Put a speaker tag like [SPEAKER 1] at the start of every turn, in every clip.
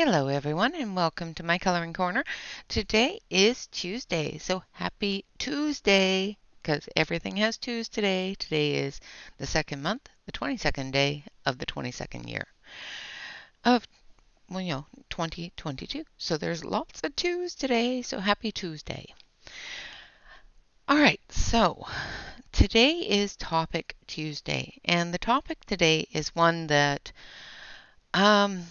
[SPEAKER 1] Hello everyone and welcome to my coloring corner. Today is Tuesday, so happy Tuesday because everything has twos today. Today is the second month, the 22nd day of the 22nd year of 2022. So there's lots of twos today, so happy Tuesday. All right, so today is Topic Tuesday, and the topic today is one that um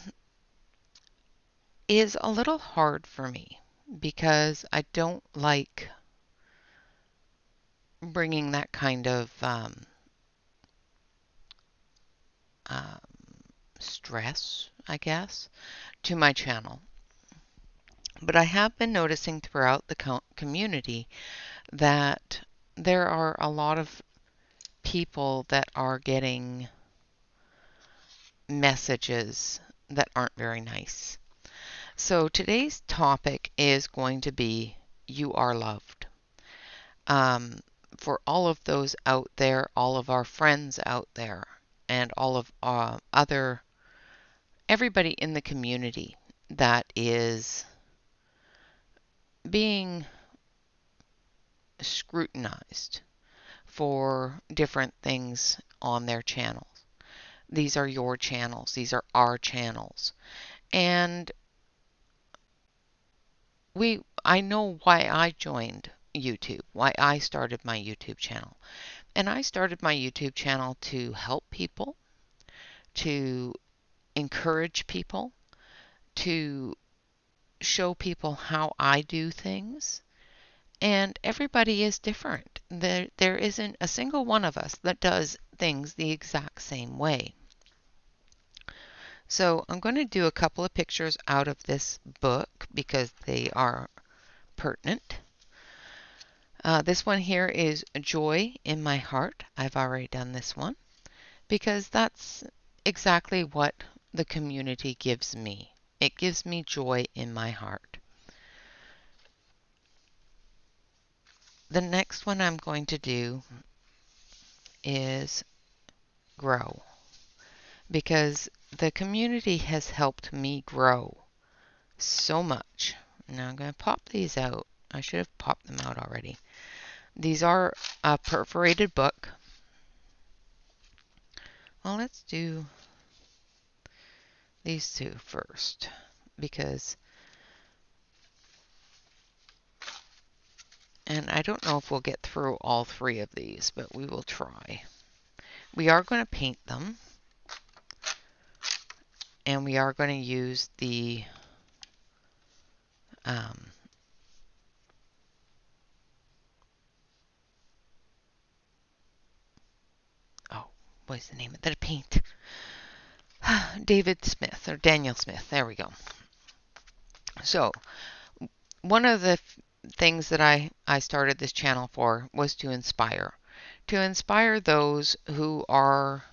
[SPEAKER 1] is a little hard for me because I don't like bringing that kind of um, stress, I guess, to my channel. But I have been noticing throughout the community that there are a lot of people that are getting messages that aren't very nice. So today's topic is going to be You Are Loved. Um, for all of those out there, all of our friends out there, and all of everybody in the community that is being scrutinized for different things on their channels. These are your channels. These are our channels. And I know why I joined YouTube, why I started my YouTube channel. And I started my YouTube channel to help people, to encourage people, to show people how I do things. And everybody is different. There isn't a single one of us that does things the exact same way. So I'm going to do a couple of pictures out of this book because they are pertinent. This one here is Joy in My Heart. I've already done this one because that's exactly what the community gives me. It gives me joy in my heart. The next one I'm going to do is Grow because the community has helped me grow so much. Now I'm going to pop these out. I should have popped them out already. These are a perforated book. Well, let's do these two first because, and I don't know if we'll get through all three of these, but we will try. We are going to paint them, and we are going to use the oh, what is the name of the paint? David Smith or Daniel Smith. There we go. So one of the things that I started this channel for was to inspire those who are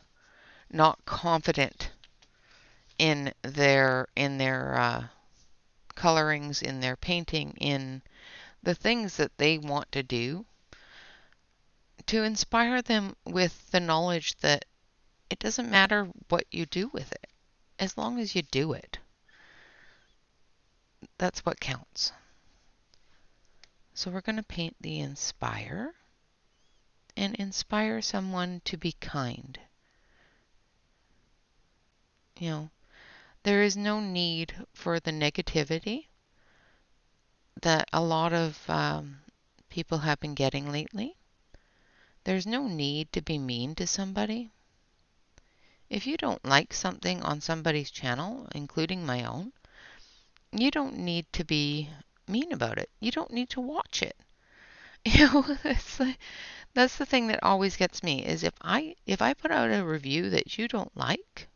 [SPEAKER 1] not confident in their colorings, in their painting, in the things that they want to do, to inspire them with the knowledge that it doesn't matter what you do with it, as long as you do it. That's what counts. So we're going to paint the inspire and inspire someone to be kind. You know, there is no need for the negativity that a lot of people have been getting lately. There's no need to be mean to somebody. If you don't like something on somebody's channel, including my own, you don't need to be mean about it. You don't need to watch it. You know, that's the thing that always gets me is if I put out a review that you don't like,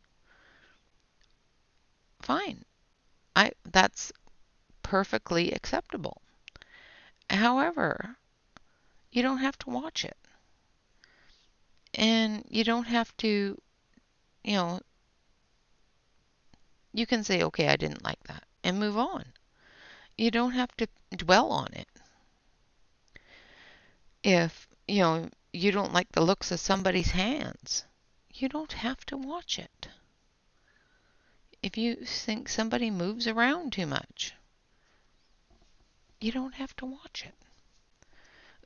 [SPEAKER 1] fine. That's perfectly acceptable. However, you don't have to watch it. And you don't have to, you know, you can say, okay, I didn't like that and move on. You don't have to dwell on it. If, you don't like the looks of somebody's hands, you don't have to watch it. if you think somebody moves around too much, you don't have to watch it.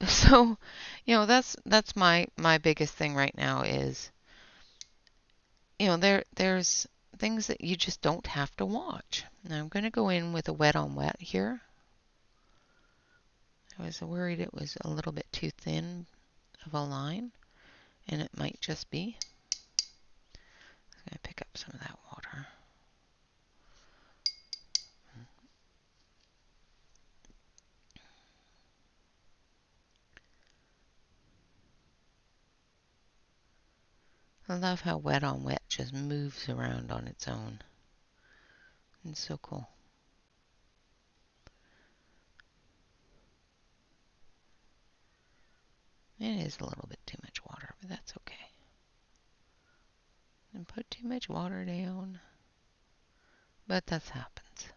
[SPEAKER 1] So, that's my biggest thing right now is, there's things that you just don't have to watch. Now I'm going to go in with a wet on wet here. I was worried it was a little bit too thin of a line, and it might just be. I'm going to pick up some of that water. I love how wet on wet just moves around on its own. It's so cool. It is a little bit too much water, but that's okay. And put too much water down, but that happens.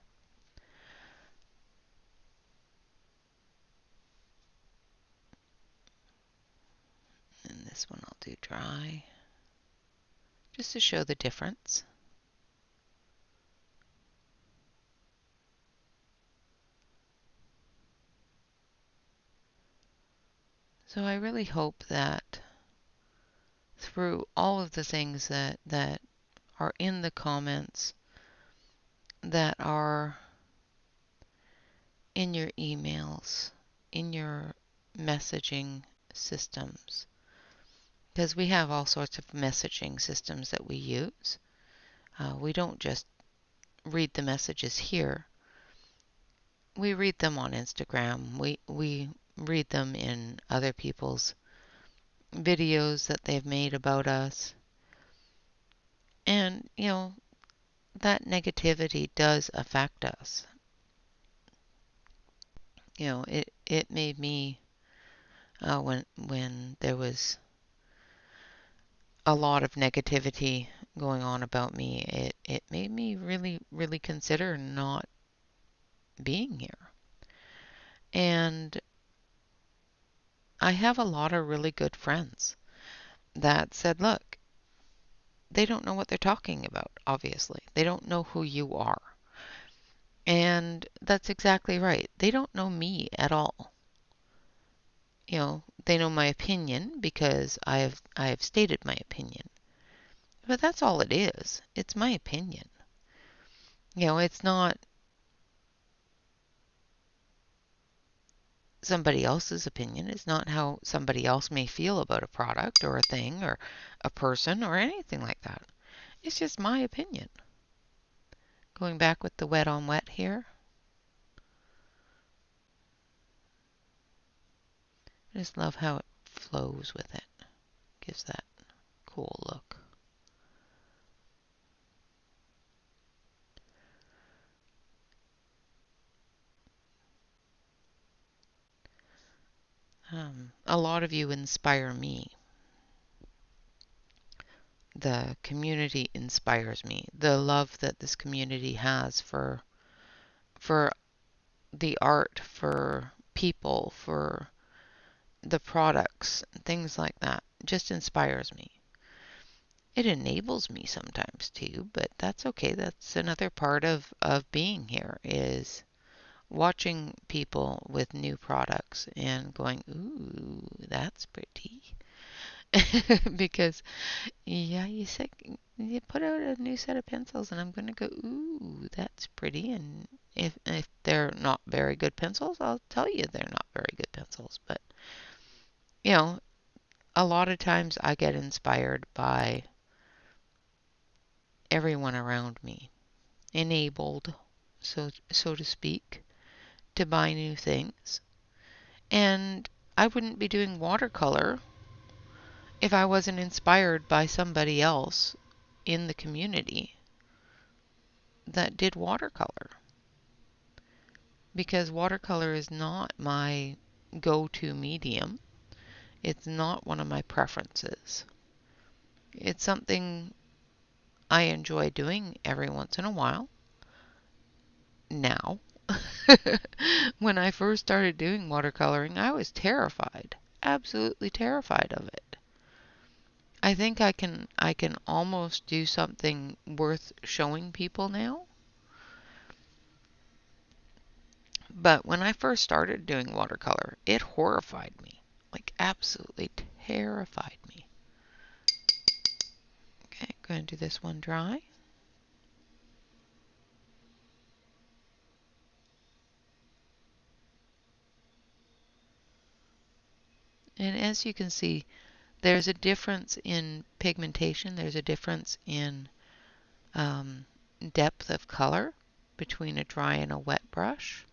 [SPEAKER 1] And this one I'll do dry, just to show the difference. So I really hope that through all of the things that are in the comments, that are in your emails, in your messaging systems, because we have all sorts of messaging systems that we use. We don't just read the messages here. We read them on Instagram. We read them in other people's videos that they've made about us. And, that negativity does affect us. It made me, when there was a lot of negativity going on about me, it made me really, really consider not being here. And I have a lot of really good friends that said, look, they don't know what they're talking about, obviously. They don't know who you are. And that's exactly right. They don't know me at all. They know my opinion because I have stated my opinion. But that's all it is. It's my opinion. It's not somebody else's opinion. It's not how somebody else may feel about a product or a thing or a person or anything like that. It's just my opinion. Going back with the wet on wet here. I just love how it flows with it. Gives that cool look. A lot of you inspire me. The community inspires me. The love that this community has for the art, for people, for the products, things like that, just inspires me. It enables me sometimes too, but that's okay. That's another part of being here, is watching people with new products and going, ooh, that's pretty. Because, yeah, you put out a new set of pencils and I'm going to go, ooh, that's pretty. And if they're not very good pencils, I'll tell you they're not very good pencils. But, a lot of times I get inspired by everyone around me, enabled, so to speak, to buy new things. And I wouldn't be doing watercolor if I wasn't inspired by somebody else in the community that did watercolor. Because watercolor is not my go-to medium. It's not one of my preferences. It's something I enjoy doing every once in a while. Now, when I first started doing watercoloring, I was terrified, absolutely terrified of it. I think I can almost do something worth showing people now. But when I first started doing watercolor, it horrified me. Like absolutely terrified me. Okay, I'm going to do this one dry. And as you can see, there's a difference in pigmentation. There's a difference in depth of color between a dry and a wet brush.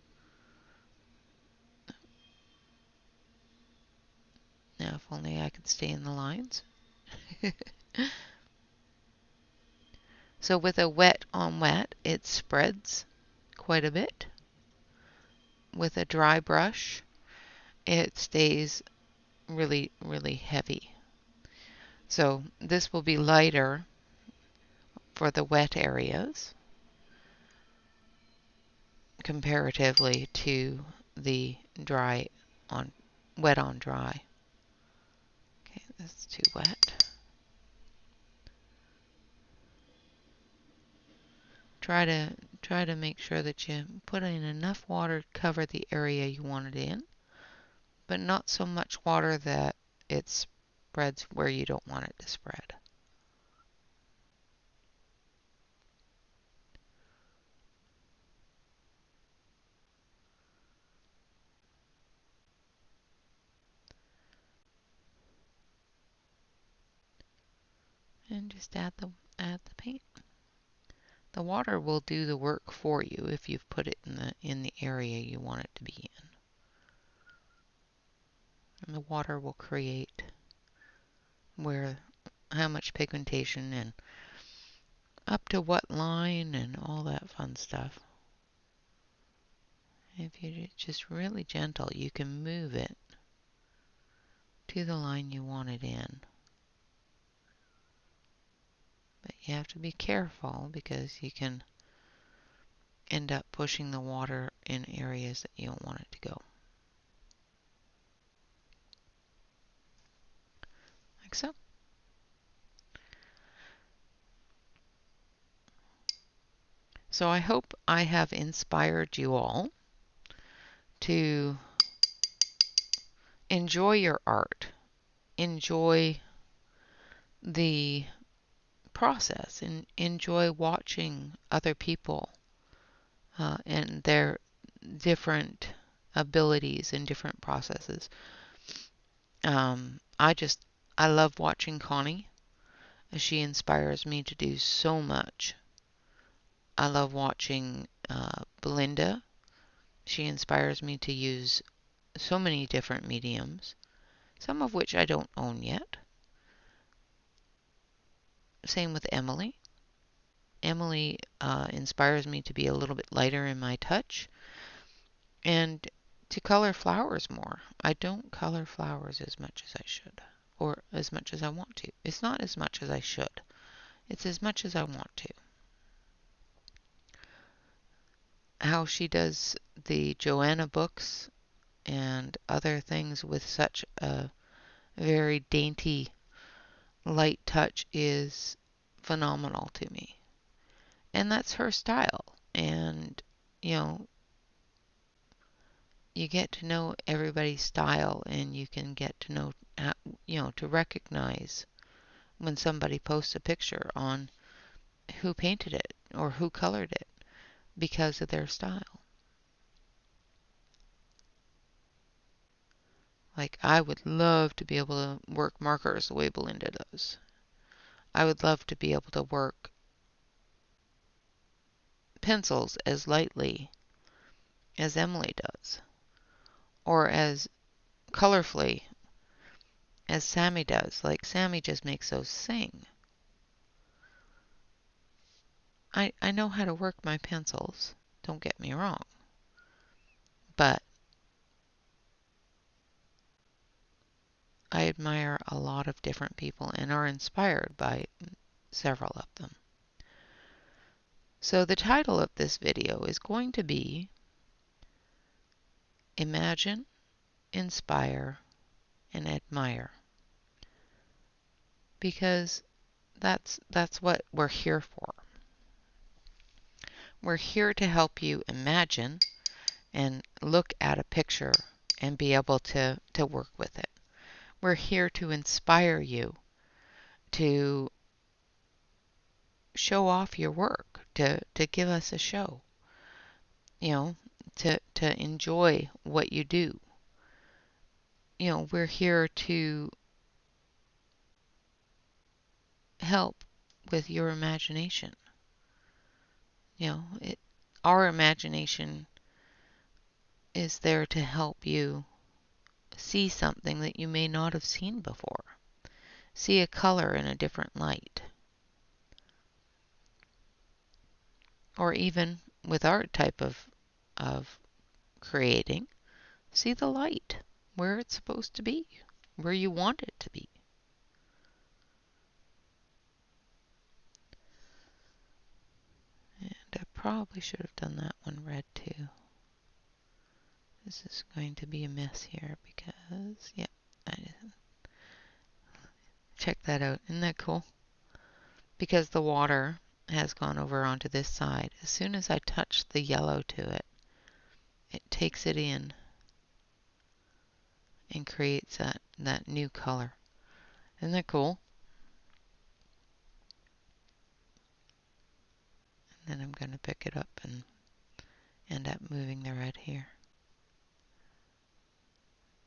[SPEAKER 1] Now, if only I could stay in the lines. So with a wet on wet, it spreads quite a bit. With a dry brush, it stays really, really heavy. So this will be lighter for the wet areas comparatively to the dry on wet on dry. Okay, that's too wet. Try to make sure that you put in enough water to cover the area you want it in, but not so much water that it spreads where you don't want it to spread. And just add the paint. The water will do the work for you if you've put it in the area you want it to be in. And the water will create how much pigmentation and up to what line and all that fun stuff. If you're just really gentle, you can move it to the line you want it in. But you have to be careful because you can end up pushing the water in areas that you don't want it to go. Like so. So I hope I have inspired you all to enjoy your art. Enjoy the process and enjoy watching other people and their different abilities and different processes. I love watching Connie. She inspires me to do so much. I love watching Belinda. She inspires me to use so many different mediums, some of which I don't own yet. Same with Emily. Emily inspires me to be a little bit lighter in my touch and to color flowers more. I don't color flowers as much as I should, or as much as I want to. It's not as much as I should. It's as much as I want to. How she does the Joanna books and other things with such a very dainty, light touch is phenomenal to me. And that's her style. And, you know, you get to know everybody's style and you can get to know, to recognize when somebody posts a picture on who painted it or who colored it because of their style. Like, I would love to be able to work markers the way Belinda does. I would love to be able to work pencils as lightly as Emily does, or as colorfully as Sammy does. Like, Sammy just makes those sing. I know how to work my pencils, don't get me wrong, but I admire a lot of different people and are inspired by several of them. So the title of this video is going to be Imagine, Inspire, and Admire. because that's what we're here for. We're here to help you imagine and look at a picture and be able to work with it. We're here to inspire you to show off your work, to give us a show, you know, to enjoy what you do. We're here to help with your imagination. Our imagination is there to help you see something that you may not have seen before. See a color in a different light. Or even with our type of creating, see the light where it's supposed to be, where you want it to be. And I probably should have done that one red too. This is going to be a mess here because, yeah, I didn't. Check that out. Isn't that cool? Because the water has gone over onto this side. As soon as I touch the yellow to it, it takes it in and creates that new color. Isn't that cool? And then I'm going to pick it up and end up moving the red here.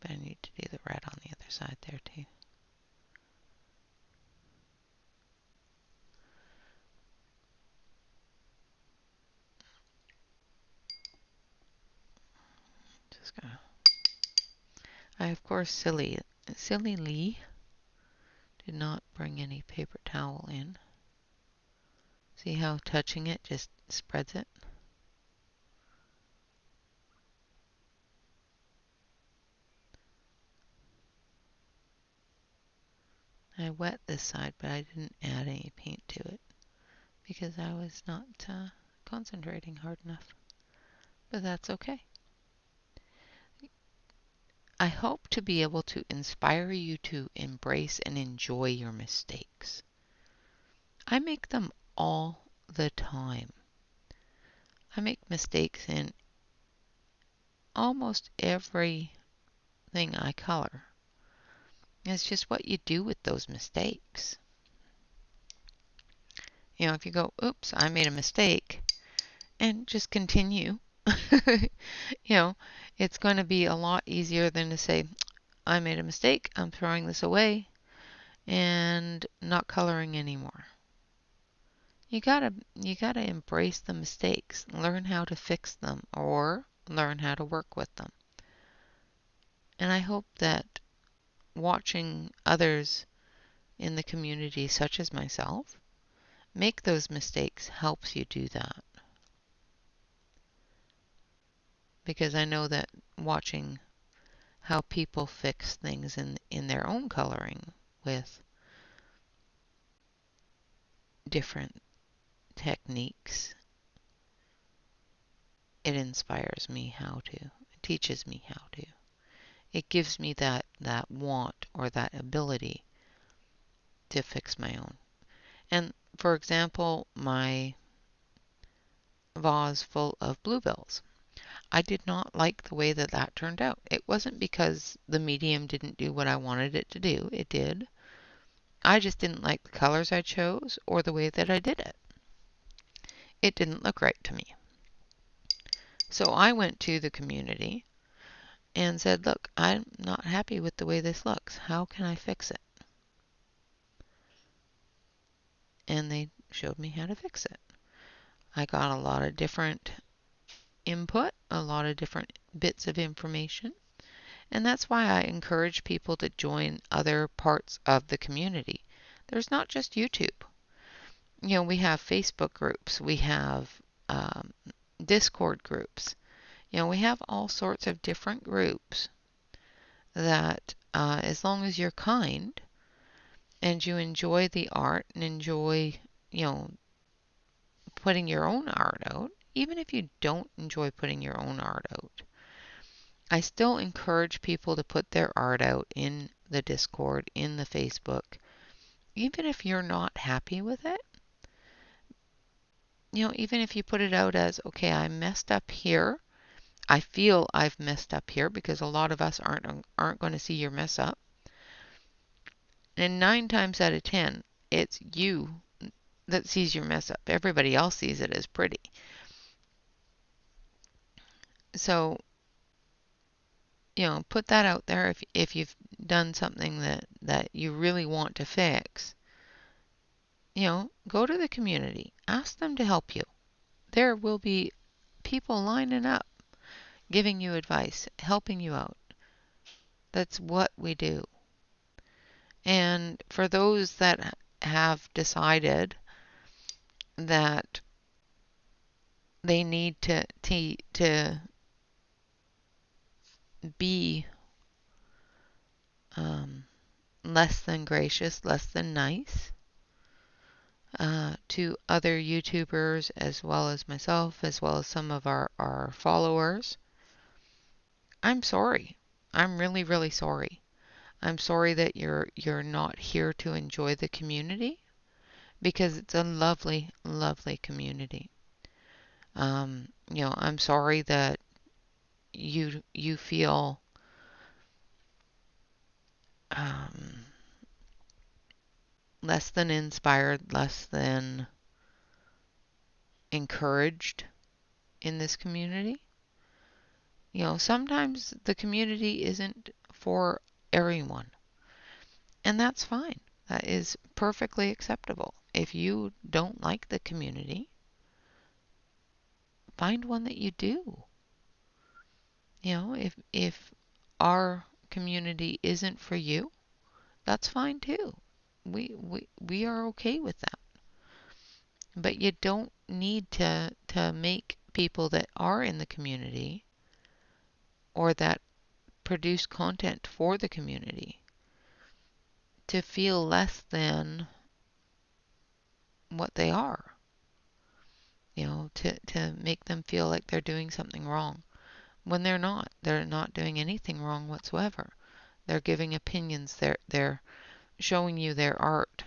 [SPEAKER 1] But I need to do the red on the other side there too. Just gonna. I of course sillily did not bring any paper towel in. See how touching it just spreads it? I wet this side, but I didn't add any paint to it because I was not concentrating hard enough. But that's okay. I hope to be able to inspire you to embrace and enjoy your mistakes. I make them all the time. I make mistakes in almost everything I color. It's just what you do with those mistakes. If you go, oops, I made a mistake, and just continue, it's going to be a lot easier than to say, I made a mistake, I'm throwing this away, and not coloring anymore. You gotta embrace the mistakes, learn how to fix them, or learn how to work with them. And I hope that watching others in the community, such as myself, make those mistakes helps you do that. Because I know that watching how people fix things in their own coloring with different techniques, it inspires me how to. It teaches me how to. It gives me that want or that ability to fix my own. And for example, my vase full of bluebells. I did not like the way that turned out. It wasn't because the medium didn't do what I wanted it to do. It did. I just didn't like the colors I chose or the way that I did it. It didn't look right to me. So I went to the community and said, look, I'm not happy with the way this looks. How can I fix it? And they showed me how to fix it. I got a lot of different input, a lot of different bits of information. And that's why I encourage people to join other parts of the community. There's not just YouTube. We have Facebook groups. We have Discord groups. We have all sorts of different groups that as long as you're kind and you enjoy the art and enjoy, putting your own art out, even if you don't enjoy putting your own art out, I still encourage people to put their art out in the Discord, in the Facebook, even if you're not happy with it, even if you put it out as, okay, I messed up here. I feel I've messed up here, because a lot of us aren't going to see your mess up. And 9 times out of 10, it's you that sees your mess up. Everybody else sees it as pretty. So, put that out there. If you've done something that you really want to fix, go to the community. Ask them to help you. There will be people lining up, giving you advice, helping you out. That's what we do. And for those that have decided that they need to be less than gracious, less than nice to other YouTubers, as well as myself, as well as some of our followers, I'm sorry. I'm really, really sorry. I'm sorry that you're not here to enjoy the community, because it's a lovely, lovely community. I'm sorry that you feel less than inspired, less than encouraged in this community. Sometimes the community isn't for everyone, and that's fine. That is perfectly acceptable. If you don't like the community, find one that you do. If our community isn't for you, that's fine too. We are okay with that. But you don't need to make people that are in the community or that produce content for the community to feel less than what they are. To make them feel like they're doing something wrong when they're not. They're not doing anything wrong whatsoever. They're giving opinions. They're showing you their art.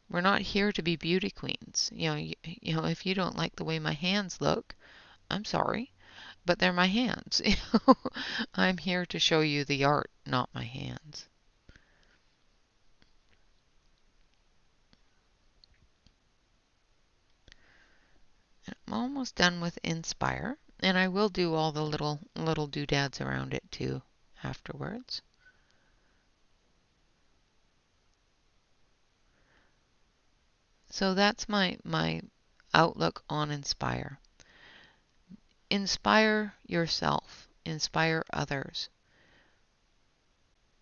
[SPEAKER 1] We're not here to be beauty queens. If you don't like the way my hands look, I'm sorry, but they're my hands. I'm here to show you the art, not my hands. I'm almost done with Inspire, and I will do all the little doodads around it too afterwards. So that's my outlook on Inspire. Inspire yourself, inspire others.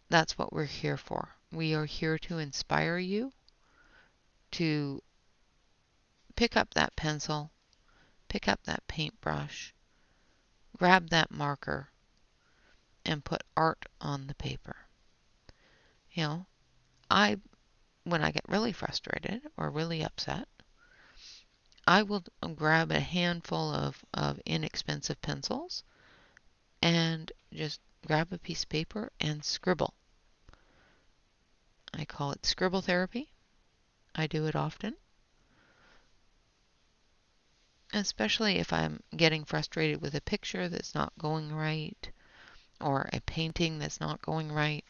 [SPEAKER 1] That's what we're here for. We are here to inspire you to pick up that pencil, pick up that paintbrush, grab that marker, and put art on the paper. I when I get really frustrated or really upset, I will grab a handful of inexpensive pencils and just grab a piece of paper and scribble. I call it scribble therapy. I do it often, especially if I'm getting frustrated with a picture that's not going right or a painting that's not going right.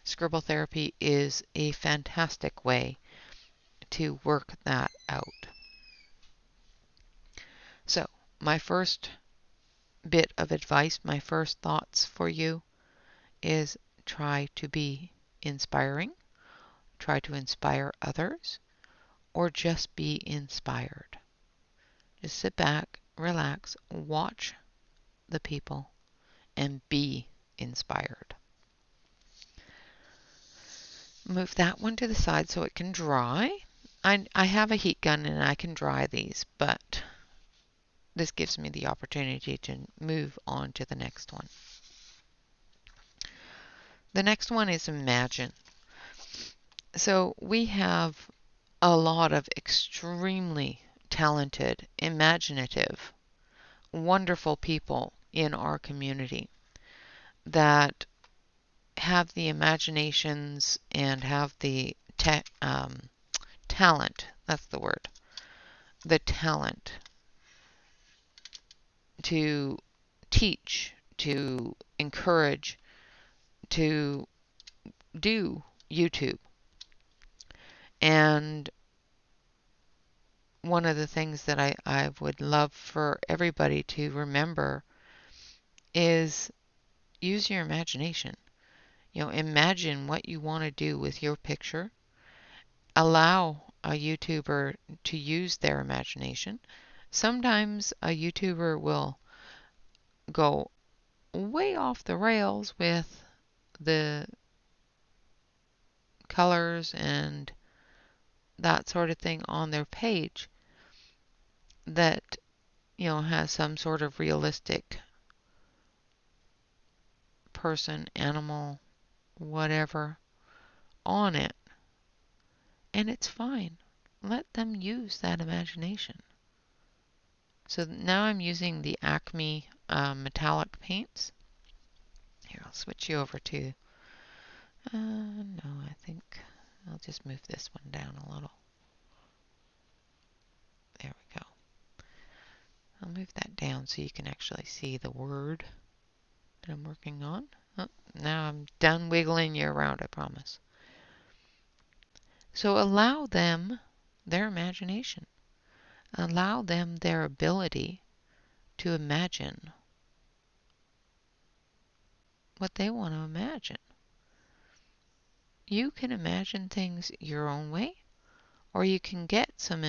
[SPEAKER 1] Scribble therapy is a fantastic way to work that out. So, my first bit of advice, my first thoughts for you is try to be inspiring, try to inspire others, or just be inspired. Just sit back, relax, watch the people, and be inspired. Move that one to the side so it can dry. I have a heat gun and I can dry these, but this gives me the opportunity to move on to the next one. The next one is imagine. So we have a lot of extremely talented, imaginative, wonderful people in our community that have the imaginations and have the talent, that's the word, the talent to teach, to encourage, to do YouTube. And one of the things that I would love for everybody to remember is use your imagination. Imagine what you want to do with your picture. Allow a YouTuber to use their imagination. Sometimes a YouTuber will go way off the rails with the colors and that sort of thing on their page that, has some sort of realistic person, animal, whatever on it. And it's fine. Let them use that imagination. So now I'm using the Acme metallic paints. Here, I'll switch you over to, no, I think I'll just move this one down a little. There we go. I'll move that down so you can actually see the word that I'm working on. Oh, now I'm done wiggling you around, I promise. So allow them their imagination. Allow them their ability to imagine what they want to imagine. You can imagine things your own way, or you can get some,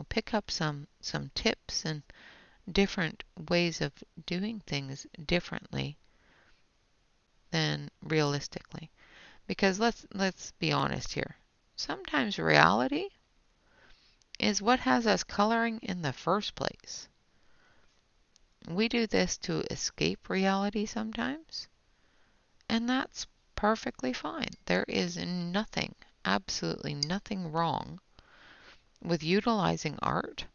[SPEAKER 1] pick up some tips and different ways of doing things differently than realistically. Because let's be honest here. Sometimes reality is what has us coloring in the first place. We do this to escape reality sometimes, and that's perfectly fine. There is nothing, absolutely nothing wrong with utilizing art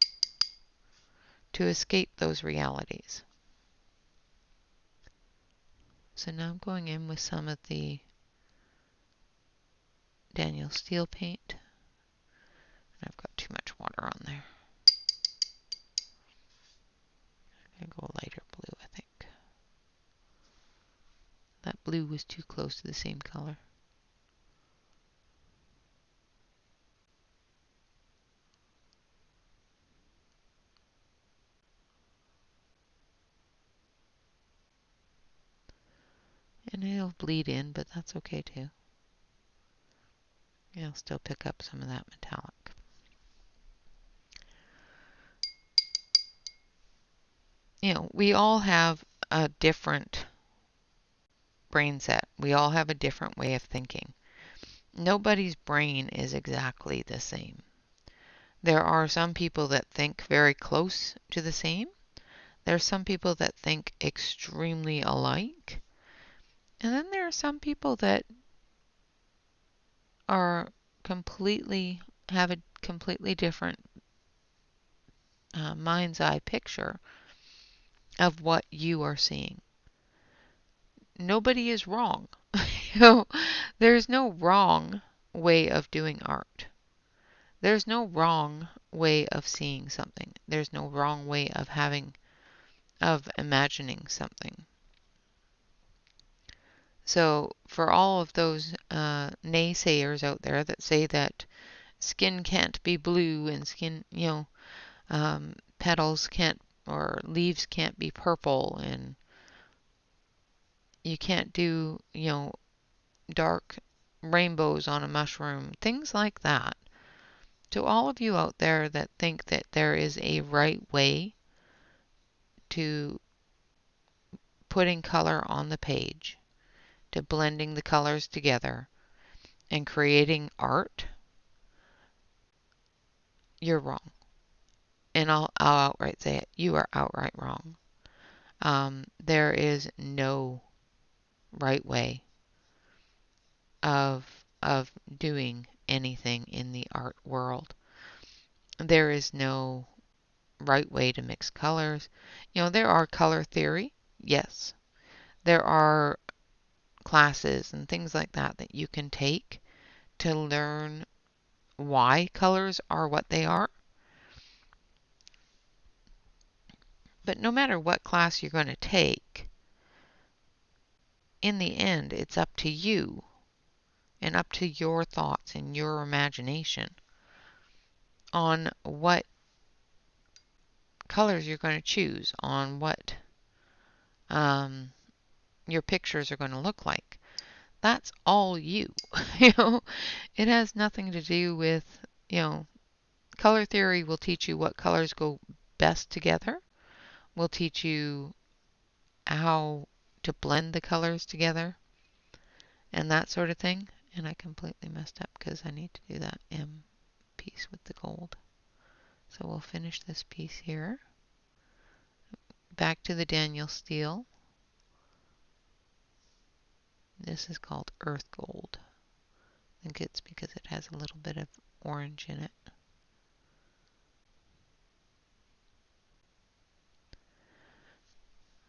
[SPEAKER 1] to escape those realities. So now I'm going in with some of the Daniel Steel paint. I've got too much water on there. I'm going to go a lighter blue, I think. That blue was too close to the same color. And it'll bleed in, but that's okay too. It'll still pick up some of that metallic. We all have a different brain set. We all have a different way of thinking. Nobody's brain is exactly the same. There are some people that think very close to the same. There are some people that think extremely alike. And then there are some people that have a completely different mind's eye picture of what you are seeing. Nobody is wrong. There's no wrong way of doing art. There's no wrong way of seeing something. There's no wrong way of imagining something. So for all of those naysayers out there that say that skin can't be blue and petals can't or leaves can't be purple and you can't do, dark rainbows on a mushroom, things like that. To all of you out there that think that there is a right way to putting color on the page, to blending the colors together and creating art, you're wrong. And I'll outright say it. You are outright wrong. There is no right way of doing anything in the art world. There is no right way to mix colors. There are color theory, yes. There are classes and things like that that you can take to learn why colors are what they are. But no matter what class you're going to take, in the end, it's up to you and up to your thoughts and your imagination on what colors you're going to choose, on what your pictures are going to look like. That's all you. It has nothing to do with, color theory will teach you what colors go best together. Will teach you how to blend the colors together and that sort of thing. And I completely messed up because I need to do that M piece with the gold. So we'll finish this piece here. Back to the Daniel steel. This is called earth gold. I think it's because it has a little bit of orange in it.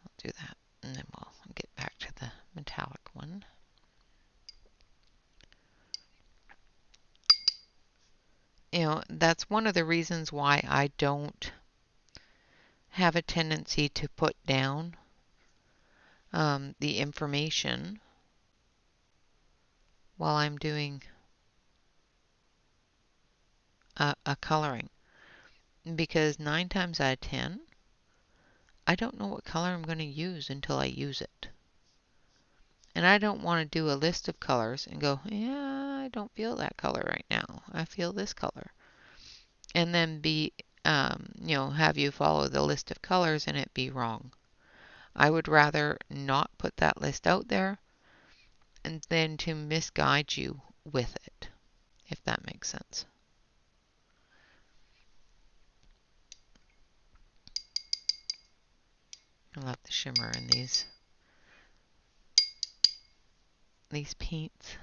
[SPEAKER 1] I'll do that, and then we'll get back to the metallic one. That's one of the reasons why I don't have a tendency to put down the information while I'm doing a coloring, because 9 times out of 10 I don't know what color I'm going to use until I use it. And I don't want to do a list of colors and go, yeah, I don't feel that color right now. I feel this color. And then have you follow the list of colors and it be wrong. I would rather not put that list out there and then to misguide you with it, if that makes sense. I love the shimmer in these paints.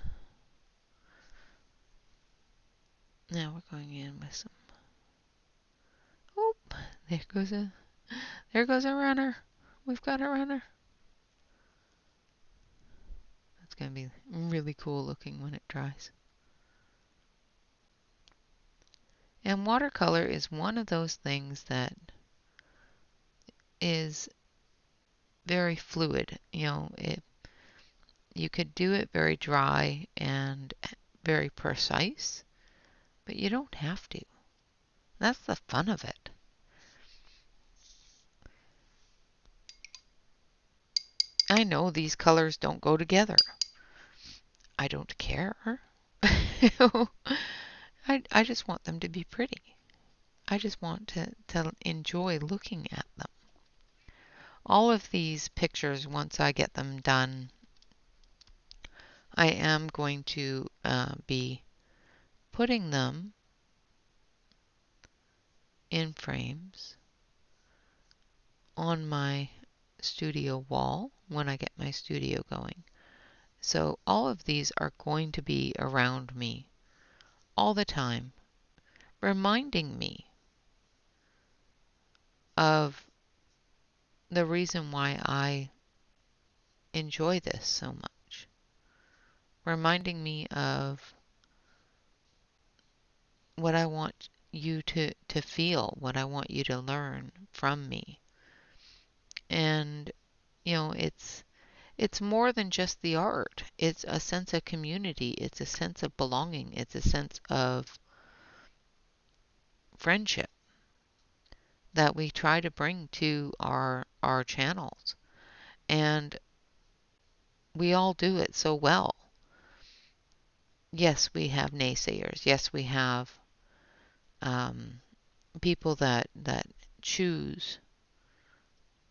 [SPEAKER 1] Now we're going in with some. Oh, there goes a runner. We've got a runner. That's going to be really cool looking when it dries. And watercolor is one of those things that is very fluid. You could do it very dry and very precise, but you don't have to. That's the fun of it. I know these colors don't go together. I don't care. I just want them to be pretty. I just want to enjoy looking at them. All of these pictures, once I get them done, I am going to be putting them in frames on my studio wall when I get my studio going. So all of these are going to be around me all the time, reminding me of the reason why I enjoy this so much. Reminding me of what I want you to feel, what I want you to learn from me. And, it's more than just the art. It's a sense of community. It's a sense of belonging. It's a sense of friendship that we try to bring to our channels. And we all do it so well. Yes, we have naysayers. Yes, we have people that choose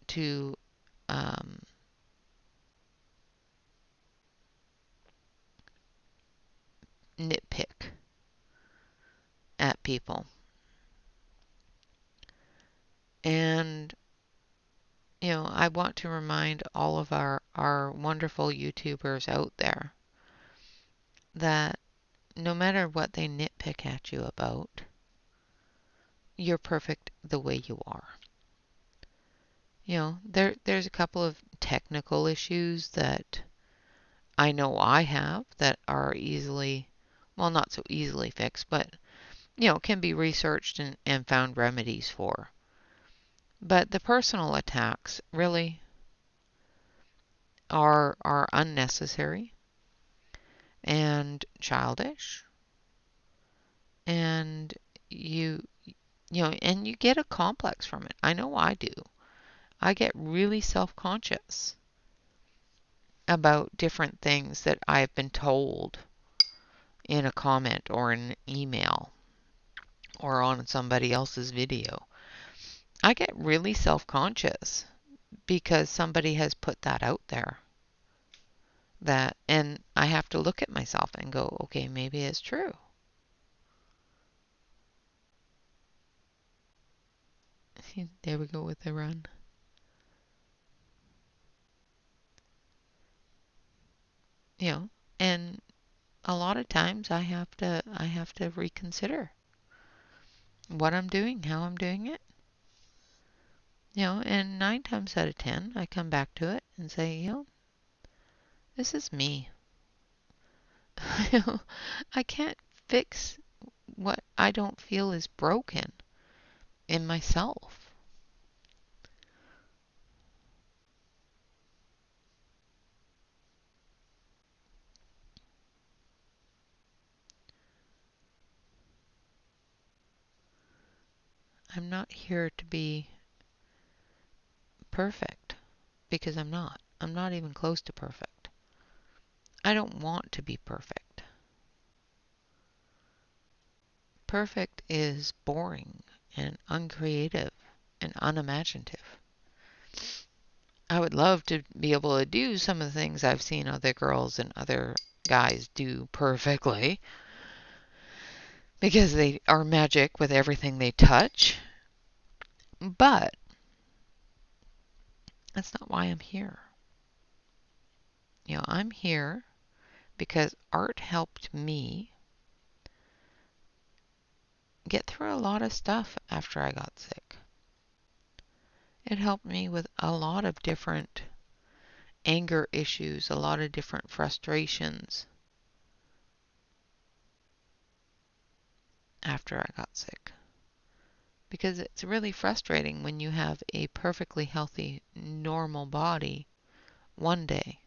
[SPEAKER 1] to nitpick at people. And, I want to remind all of our wonderful YouTubers out there that no matter what they nitpick at you about, you're perfect the way you are. There's a couple of technical issues that I know I have that are easily well, not so easily fixed, but, can be researched and found remedies for. But the personal attacks really are unnecessary and childish, and you and you get a complex from it. I know I do. I get really self-conscious about different things that I've been told in a comment or an email or on somebody else's video. I get really self-conscious because somebody has put that out there. And I have to look at myself and go, okay, maybe it's true. There we go with the run. And a lot of times I have to reconsider what I'm doing, how I'm doing it. And 9 times out of 10, I come back to it and say, this is me. I can't fix what I don't feel is broken in myself. I'm not here to be perfect because I'm not. I'm not even close to perfect. I don't want to be perfect. Perfect is boring and uncreative and unimaginative. I would love to be able to do some of the things I've seen other girls and other guys do perfectly because they are magic with everything they touch. But that's not why I'm here. I'm here because art helped me get through a lot of stuff after I got sick. It helped me with a lot of different anger issues, a lot of different frustrations after I got sick. Because it's really frustrating when you have a perfectly healthy, normal body one day,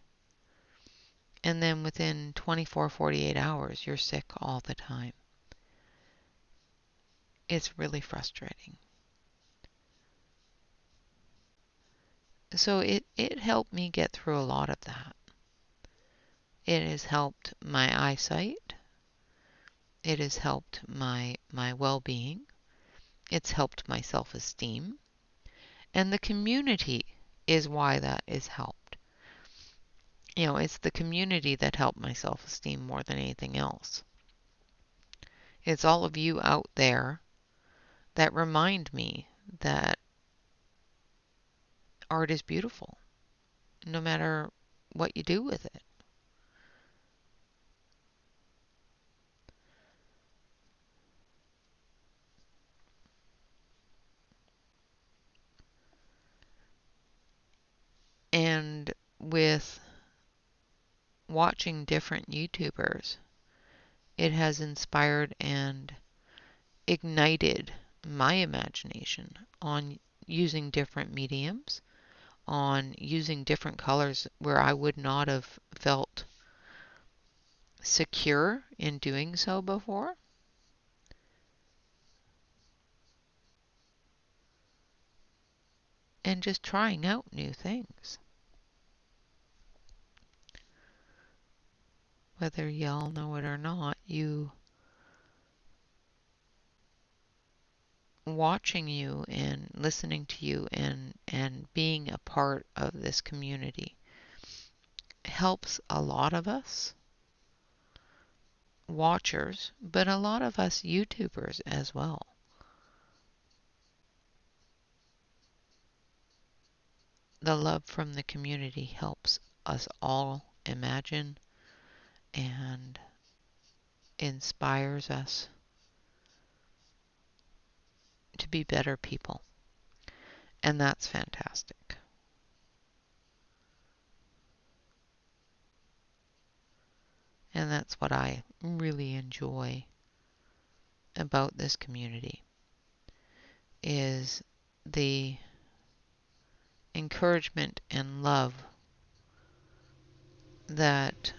[SPEAKER 1] and then within 24, 48 hours, you're sick all the time. It's really frustrating. So it helped me get through a lot of that. It has helped my eyesight. It has helped my well-being. It's helped my self-esteem. And the community is why that is helped. It's the community that helped my self-esteem more than anything else. It's all of you out there that remind me that art is beautiful, no matter what you do with it. And with watching different YouTubers, it has inspired and ignited my imagination on using different mediums, on using different colors where I would not have felt secure in doing so before. And just trying out new things. Whether y'all know it or not, watching you and listening to you and being a part of this community helps a lot of us watchers, but a lot of us YouTubers as well. The love from the community helps us all imagine and inspires us to be better people. And that's fantastic. And that's what I really enjoy about this community, is the encouragement and love that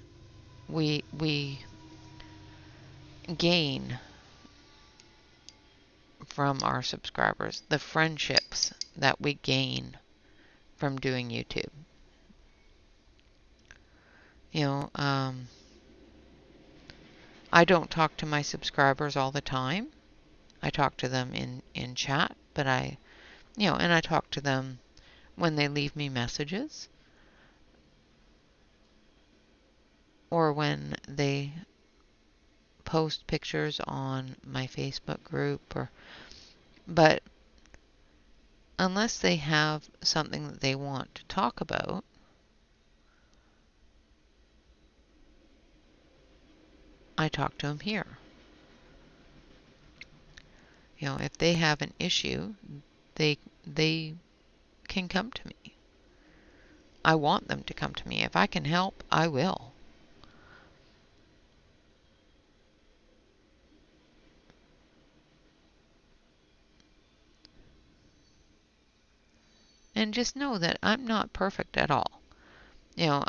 [SPEAKER 1] we gain from our subscribers, the friendships that we gain from doing YouTube. You know, I don't talk to my subscribers all the time. I talk to them in chat, but and I talk to them when they leave me messages or when they post pictures on my Facebook group, but unless they have something that they want to talk about, I talk to them here. You know, if they have an issue, they can come to me. I want them to come to me. If I can help, I will. And just know that I'm not perfect at all. You know,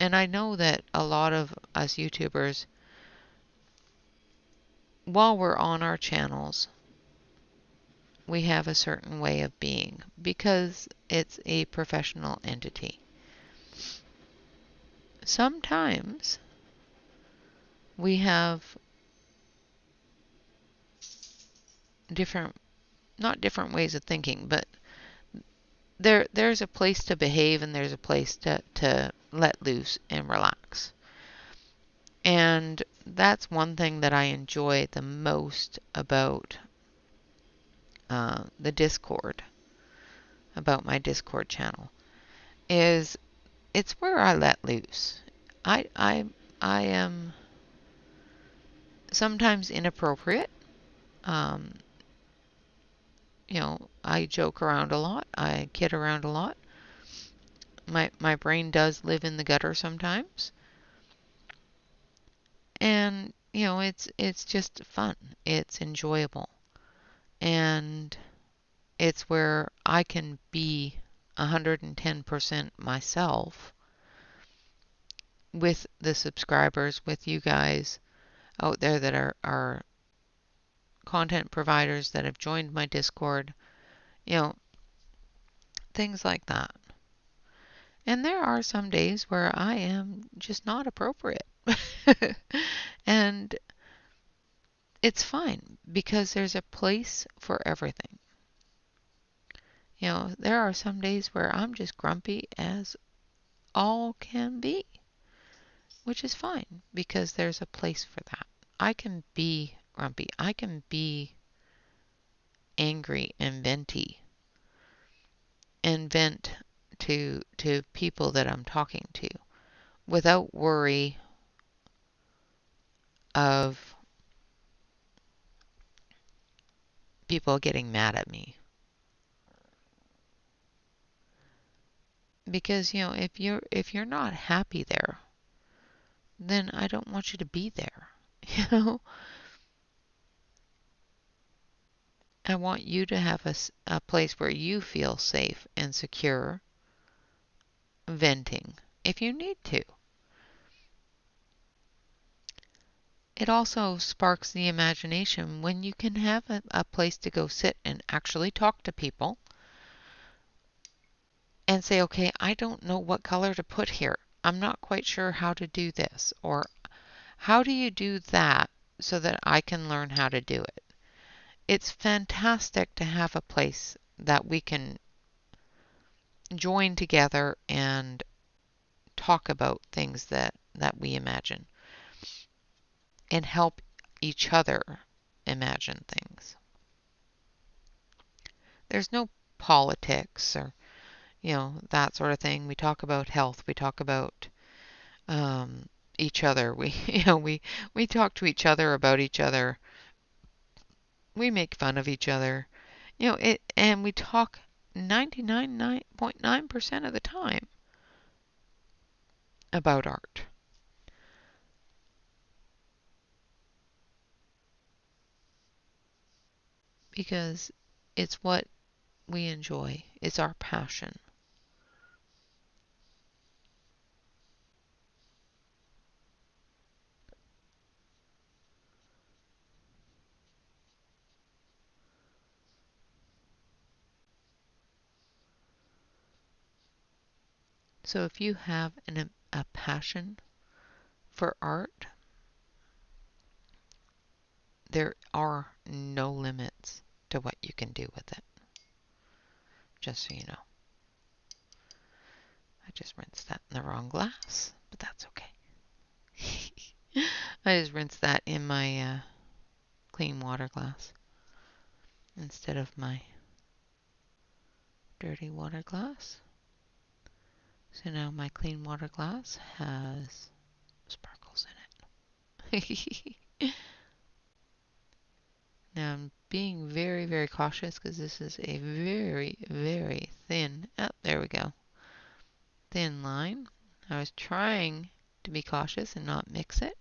[SPEAKER 1] and I know that a lot of us YouTubers, while we're on our channels, we have a certain way of being because it's a professional entity. Sometimes we have not different ways of thinking, but there's a place to behave and there's a place to let loose and relax. And that's one thing that I enjoy the most about the Discord, about my Discord channel, is it's where I let loose. I am sometimes inappropriate. Um, I joke around a lot. I kid around a lot. My brain does live in the gutter sometimes. And it's just fun. It's enjoyable. And it's where I can be 110% myself with the subscribers, with you guys out there that are content providers that have joined my Discord, things like that. And there are some days where I am just not appropriate. And it's fine because there's a place for everything. There are some days where I'm just grumpy as all can be, which is fine because there's a place for that. I can be grumpy. I can be angry and venty and vent to people that I'm talking to without worry of people getting mad at me. Because, if you're not happy there, then I don't want you to be there. I want you to have a place where you feel safe and secure venting if you need to. It also sparks the imagination when you can have a place to go sit and actually talk to people and say, okay, I don't know what color to put here. I'm not quite sure how to do this. Or how do you do that so that I can learn how to do it? It's fantastic to have a place that we can join together and talk about things that we imagine and help each other imagine things. There's no politics or that sort of thing. We talk about health. We talk about each other. We talk to each other about each other. We make fun of each other. And we talk 99.9% of the time about art. because it's what we enjoy. It's our passion. So if you have a passion for art, there are no limits to what you can do with it. Just so you know. I just rinsed that in the wrong glass, but that's okay. I just rinsed that in my clean water glass instead of my dirty water glass. So now my clean water glass has sparkles in it. Now I'm being very, very cautious because this is a very, very thin, oh, there we go, thin line. I was trying to be cautious and not mix it,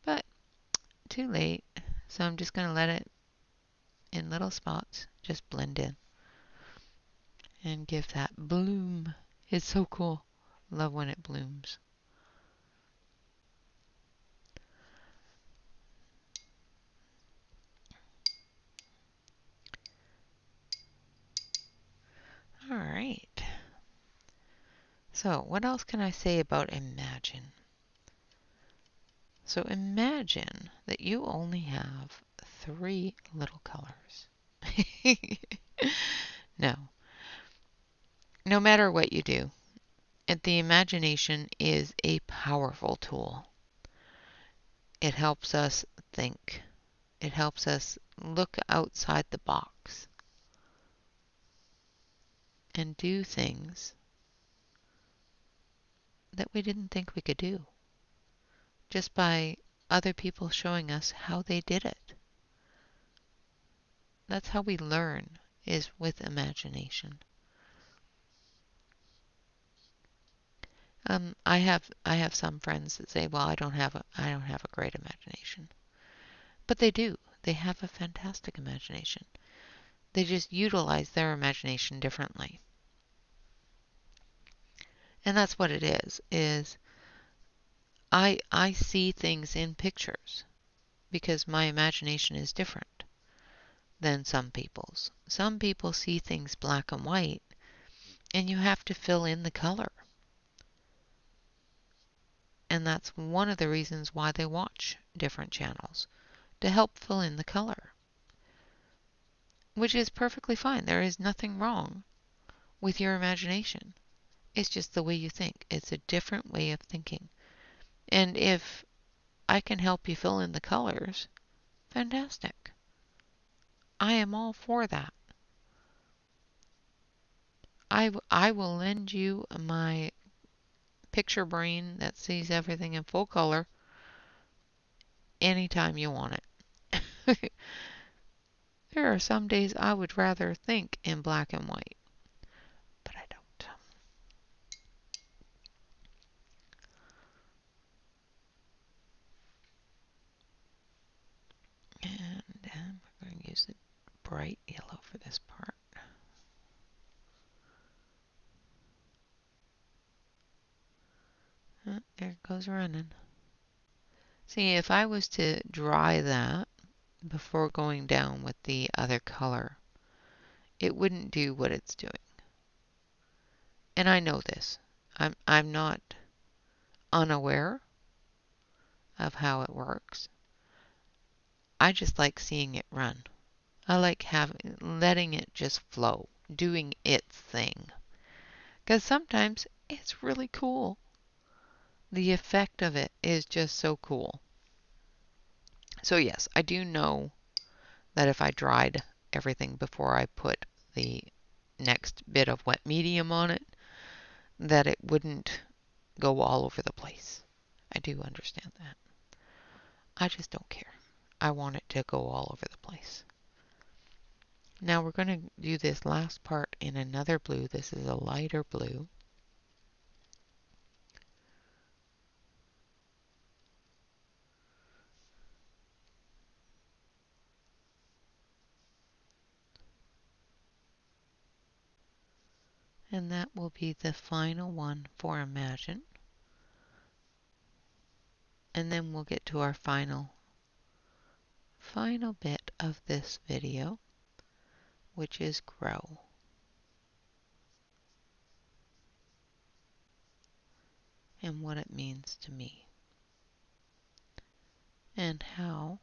[SPEAKER 1] but too late. So I'm just going to let it in little spots just blend in and give that bloom. It's so cool. Love when it blooms. All right. So what else can I say about imagine? So imagine that you only have 3 little colors. No. No matter what you do, the imagination is a powerful tool. It helps us think. It helps us look outside the box and do things that we didn't think we could do just by other people showing us how they did it. That's how we learn, is with imagination. I have some friends that say, "Well, I don't have a great imagination," but they do. They have a fantastic imagination. They just utilize their imagination differently, and that's what it is I see things in pictures because my imagination is different than some people's. Some people see things black and white, and you have to fill in the color. And that's one of the reasons why they watch different channels, to help fill in the color. Which is perfectly fine. There is nothing wrong with your imagination. It's just the way you think. It's a different way of thinking. And if I can help you fill in the colors, fantastic. I am all for that. I will lend you my picture brain that sees everything in full color anytime you want it. There are some days I would rather think in black and white, but I don't. And we're going to use the bright yellow for this part. There it goes running. See, if I was to dry that before going down with the other color, it wouldn't do what it's doing. And I know this. I'm not unaware of how it works. I just like seeing it run. I like letting it just flow, doing its thing. Because sometimes it's really cool. The effect of it is just so cool. So yes, I do know that if I dried everything before I put the next bit of wet medium on it, that it wouldn't go all over the place. I do understand that. I just don't care. I want it to go all over the place. Now we're going to do this last part in another blue. This is a lighter blue. And that will be the final one for Imagine. And then we'll get to our final bit of this video, which is Grow. And what it means to me. And how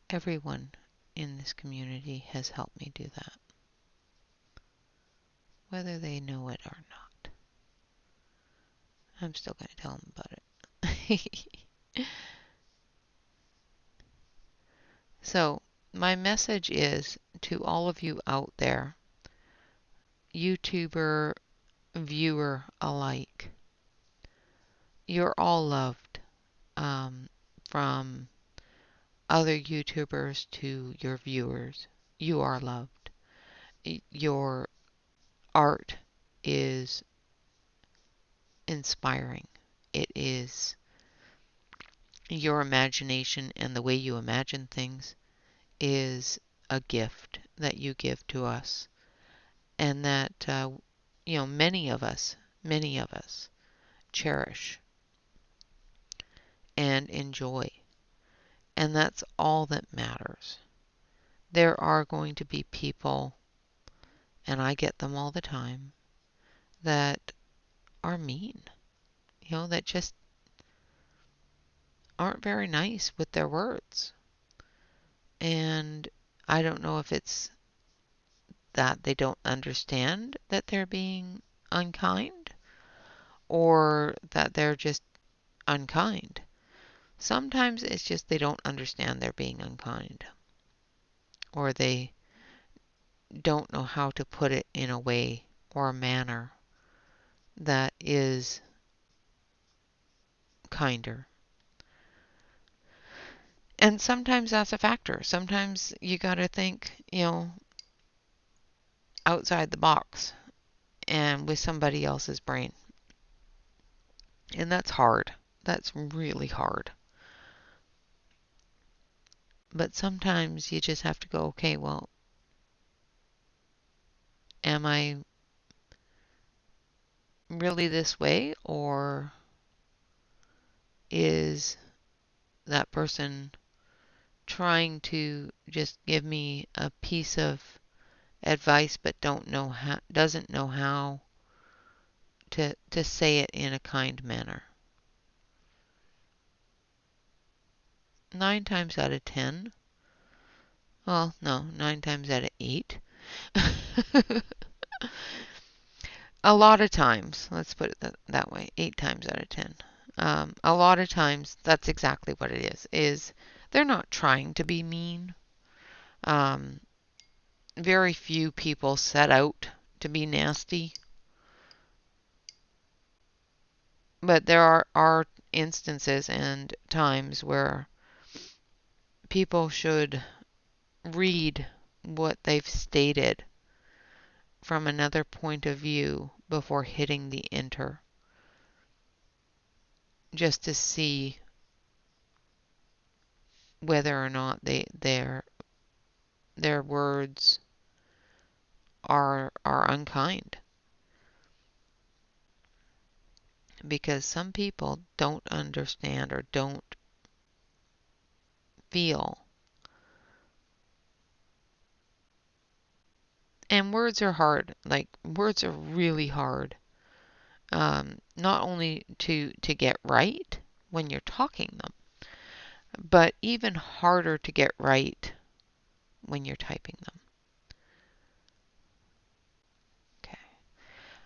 [SPEAKER 1] everyone in this community has helped me do that, whether they know it or not. I'm still going to tell them about it. So, my message is to all of you out there, YouTuber, viewer alike, you're all loved, from other YouTubers to your viewers. You are loved. Your art is inspiring. It is your imagination, and the way you imagine things is a gift that you give to us, and that many of us cherish and enjoy, and that's all that matters. There are going to be people, and I get them all the time, that are mean, that just aren't very nice with their words. And I don't know if it's that they don't understand that they're being unkind, or that they're just unkind. Sometimes it's just they don't understand they're being unkind, or they don't know how to put it in a way or a manner that is kinder. And sometimes that's a factor. Sometimes you got to think, outside the box and with somebody else's brain. And that's hard. That's really hard. But sometimes you just have to go, okay, well, am I really this way, or is that person trying to just give me a piece of advice but doesn't know how to say it in a kind manner? 9 times out of 10, well, no, 9 times out of 8, a lot of times, let's put it that way, 8 times out of 10, a lot of times that's exactly what it is they're not trying to be mean. Very few people set out to be nasty, but there are instances and times where people should read what they've stated from another point of view before hitting the enter, just to see whether or not their words are unkind. Because some people don't understand or don't feel. And words are hard. Like, words are really hard. Not only to get right when you're talking them, but even harder to get right when you're typing them. Okay.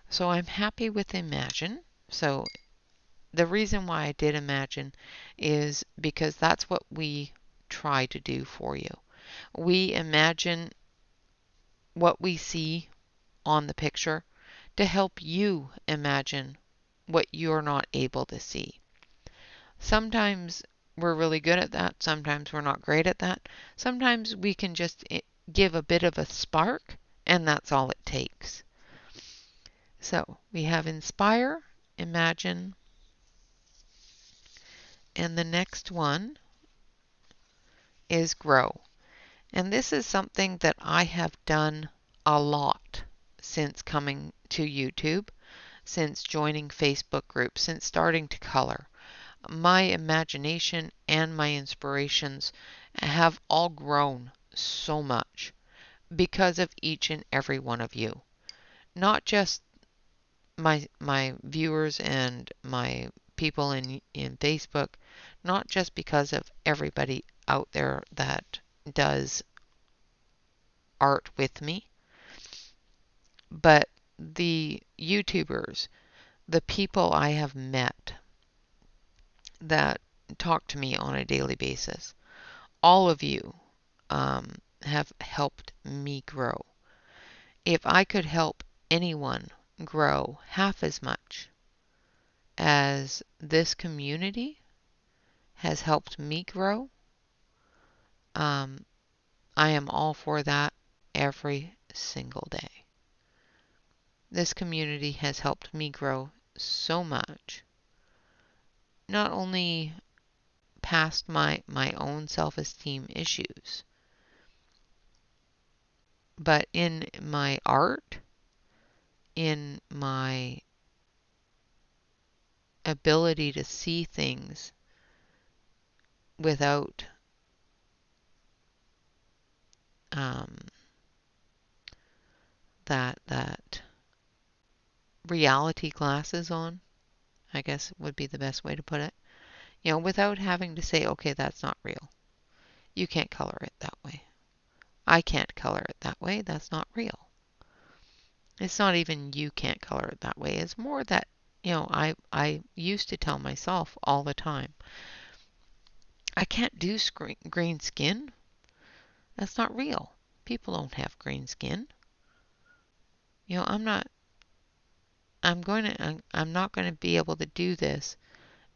[SPEAKER 1] So I'm happy with Imagine. So the reason why I did Imagine is because that's what we try to do for you. We imagine what we see on the picture to help you imagine what you're not able to see. Sometimes we're really good at that. Sometimes we're not great at that. Sometimes we can just give a bit of a spark, and that's all it takes. So we have Inspire, Imagine, and the next one is Grow. And this is something that I have done a lot since coming to YouTube, since joining Facebook groups, since starting to color. My imagination and my inspirations have all grown so much because of each and every one of you. Not just my viewers and my people in Facebook, not just because of everybody out there that does art with me, but the YouTubers, the people I have met that talk to me on a daily basis. All of you have helped me grow. If I could help anyone grow half as much as this community has helped me grow, I am all for that every single day. This community has helped me grow so much, not only past my own self-esteem issues, but in my art, in my ability to see things without um, that reality glasses on, I guess would be the best way to put it. Without having to say, okay, that's not real. You can't color it that way. I can't color it that way. That's not real. It's not even you can't color it that way. It's more that, I used to tell myself all the time, I can't do green skin. That's not real. People don't have green skin. I'm not going to be able to do this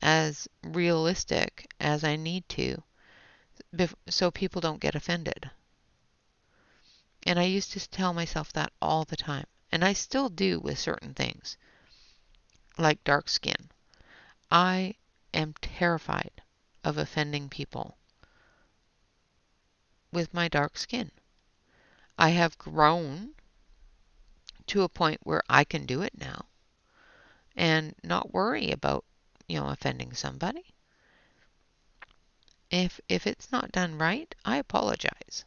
[SPEAKER 1] as realistic as I need to so people don't get offended. And I used to tell myself that all the time. And I still do with certain things, like dark skin. I am terrified of offending people with my dark skin. I have grown to a point where I can do it now and not worry about, offending somebody. If it's not done right, I apologize.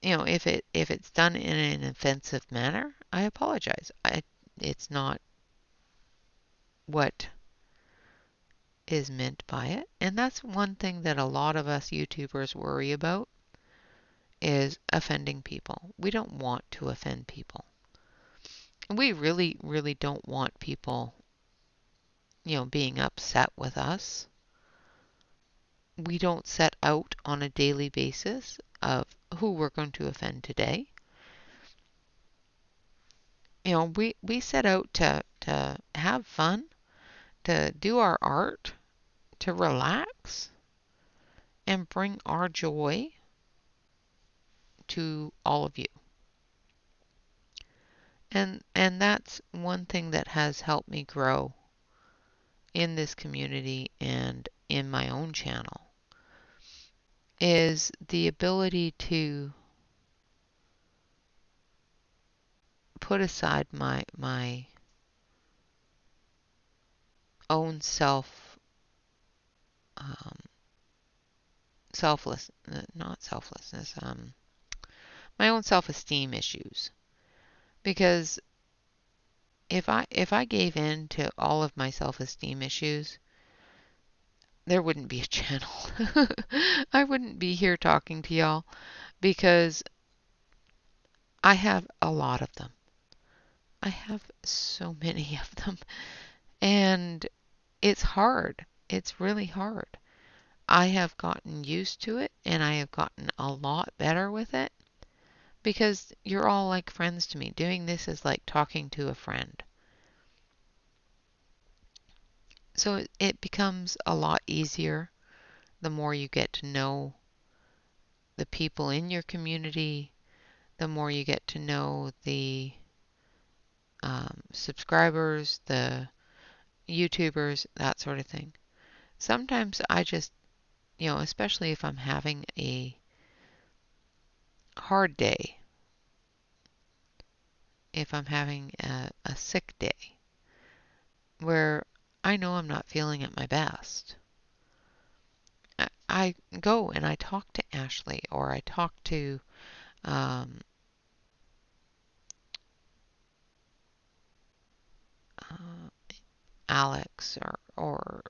[SPEAKER 1] If it's done in an offensive manner, I apologize. It's not what is meant by it. And that's one thing that a lot of us YouTubers worry about, is offending people. We don't want to offend people. We really, really don't want people, being upset with us. We don't set out on a daily basis of who we're going to offend today. We set out to have fun, to do our art, to relax, and bring our joy to all of you. And that's one thing that has helped me grow in this community and in my own channel, is the ability to put aside my own not selflessness, my own self-esteem issues. Because if I gave in to all of my self-esteem issues, there wouldn't be a channel. I wouldn't be here talking to y'all, because I have a lot of them. I have so many of them. And it's hard. It's really hard. I have gotten used to it, and I have gotten a lot better with it, because you're all like friends to me. Doing this is like talking to a friend. So it becomes a lot easier the more you get to know the people in your community, the more you get to know the subscribers, the YouTubers, that sort of thing. Sometimes I just, especially if I'm having a hard day, if I'm having a sick day where I know I'm not feeling at my best, I go and I talk to Ashley, or I talk to um, uh, Alex, or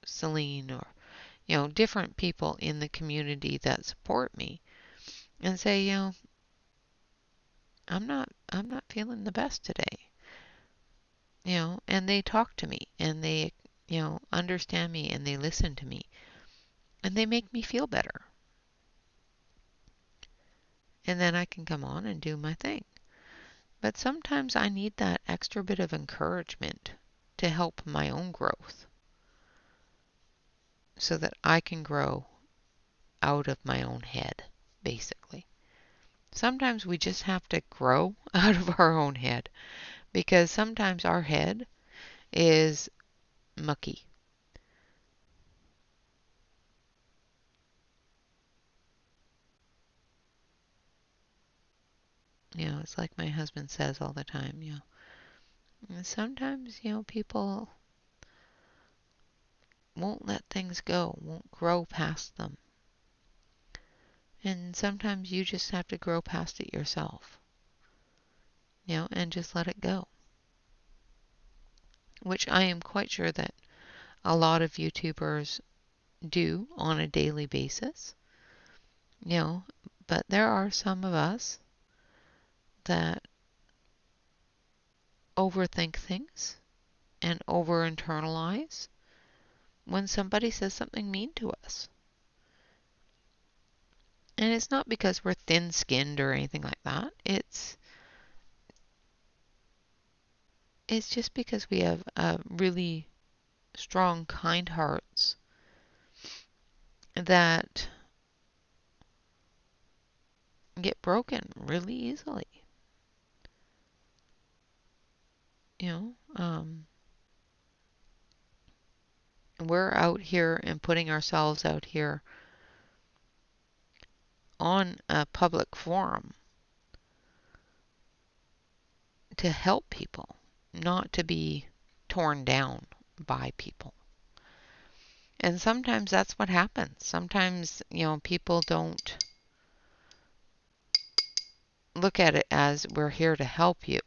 [SPEAKER 1] Celine, or different people in the community that support me, and say, I'm not feeling the best today. And they talk to me, and they understand me, and they listen to me, and they make me feel better. And then I can come on and do my thing. But sometimes I need that extra bit of encouragement to help my own growth, so that I can grow out of my own head, basically. Sometimes we just have to grow out of our own head, because sometimes our head is mucky. It's like my husband says all the time, and sometimes, people won't let things go, won't grow past them. And sometimes you just have to grow past it yourself, and just let it go. Which I am quite sure that a lot of YouTubers do on a daily basis, but there are some of us that overthink things and over internalize when somebody says something mean to us. And it's not because we're thin skinned or anything like that. It's just because we have really strong, kind hearts that get broken really easily. You know, we're out here and putting ourselves out here on a public forum to help people, not to be torn down by people. And sometimes that's what happens. Sometimes, people don't look at it as we're here to help you.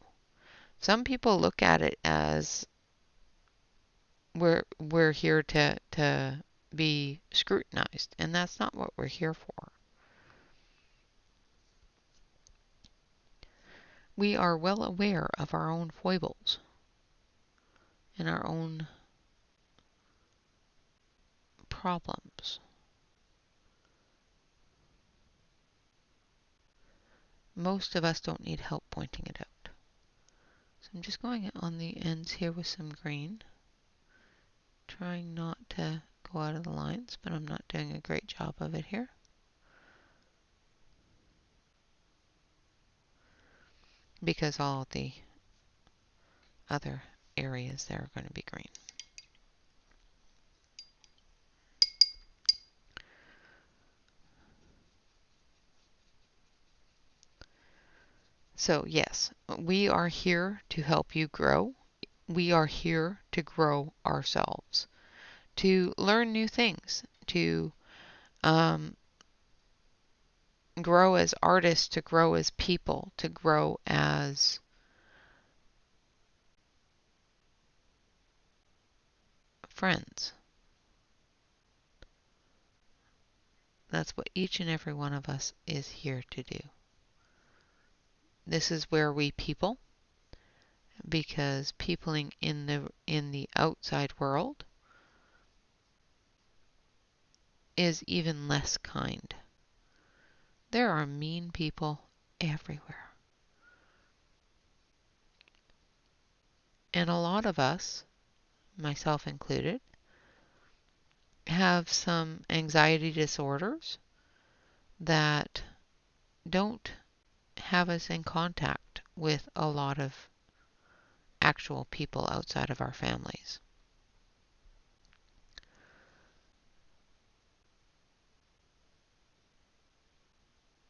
[SPEAKER 1] Some people look at it as we're here to be scrutinized, and that's not what we're here for. We are well aware of our own foibles and our own problems. Most of us don't need help pointing it out. So I'm just going on the ends here with some green, trying not to go out of the lines, but I'm not doing a great job of it here. Because all the other areas there are going to be green. So yes, we are here to help you grow. We are here to grow ourselves, to learn new things, to grow as artists, to grow as people, to grow as friends. That's what each and every one of us is here to do. This is where we people, because peopling in the outside world is even less kind. There are mean people everywhere. And a lot of us, myself included, have some anxiety disorders that don't have us in contact with a lot of actual people outside of our families.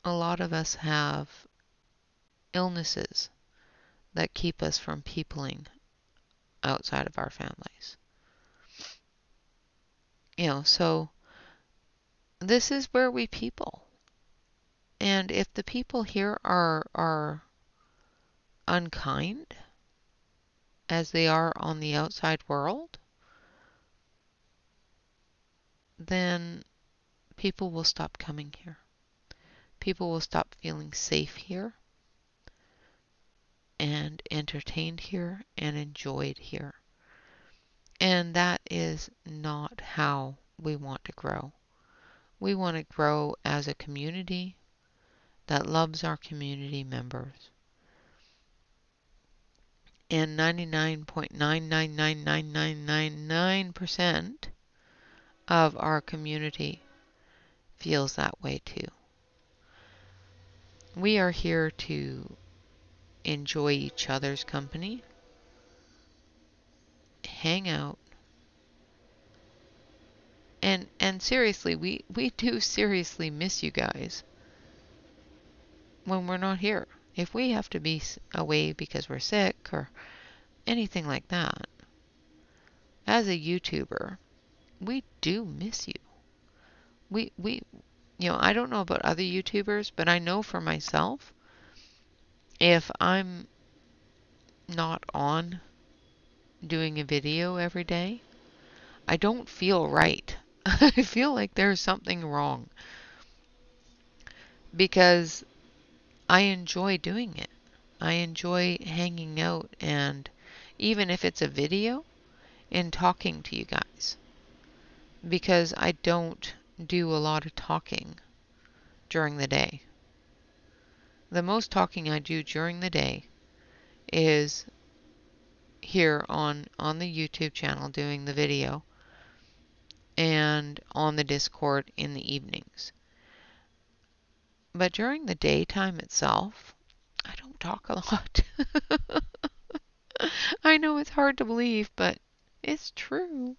[SPEAKER 1] A lot of us have illnesses that keep us from peopling outside of our families. So this is where we people. And if the people here are unkind as they are on the outside world, then people will stop coming here. People will stop feeling safe here and entertained here and enjoyed here. And that is not how we want to grow. We want to grow as a community that loves our community members. And 99.999999% of our community feels that way too. We are here to enjoy each other's company, hang out, and seriously, we do seriously miss you guys when we're not here. If we have to be away because we're sick or anything like that, as a YouTuber, we do miss you. We I don't know about other YouTubers, but I know for myself, if I'm not on doing a video every day, I don't feel right. I feel like there's something wrong because I enjoy doing it. I enjoy hanging out, and even if it's a video, and talking to you guys, because I don't do a lot of talking during the day. The most talking I do during the day is here on the YouTube channel doing the video and on the Discord in the evenings. But during the daytime itself, I don't talk a lot. I know it's hard to believe, but it's true.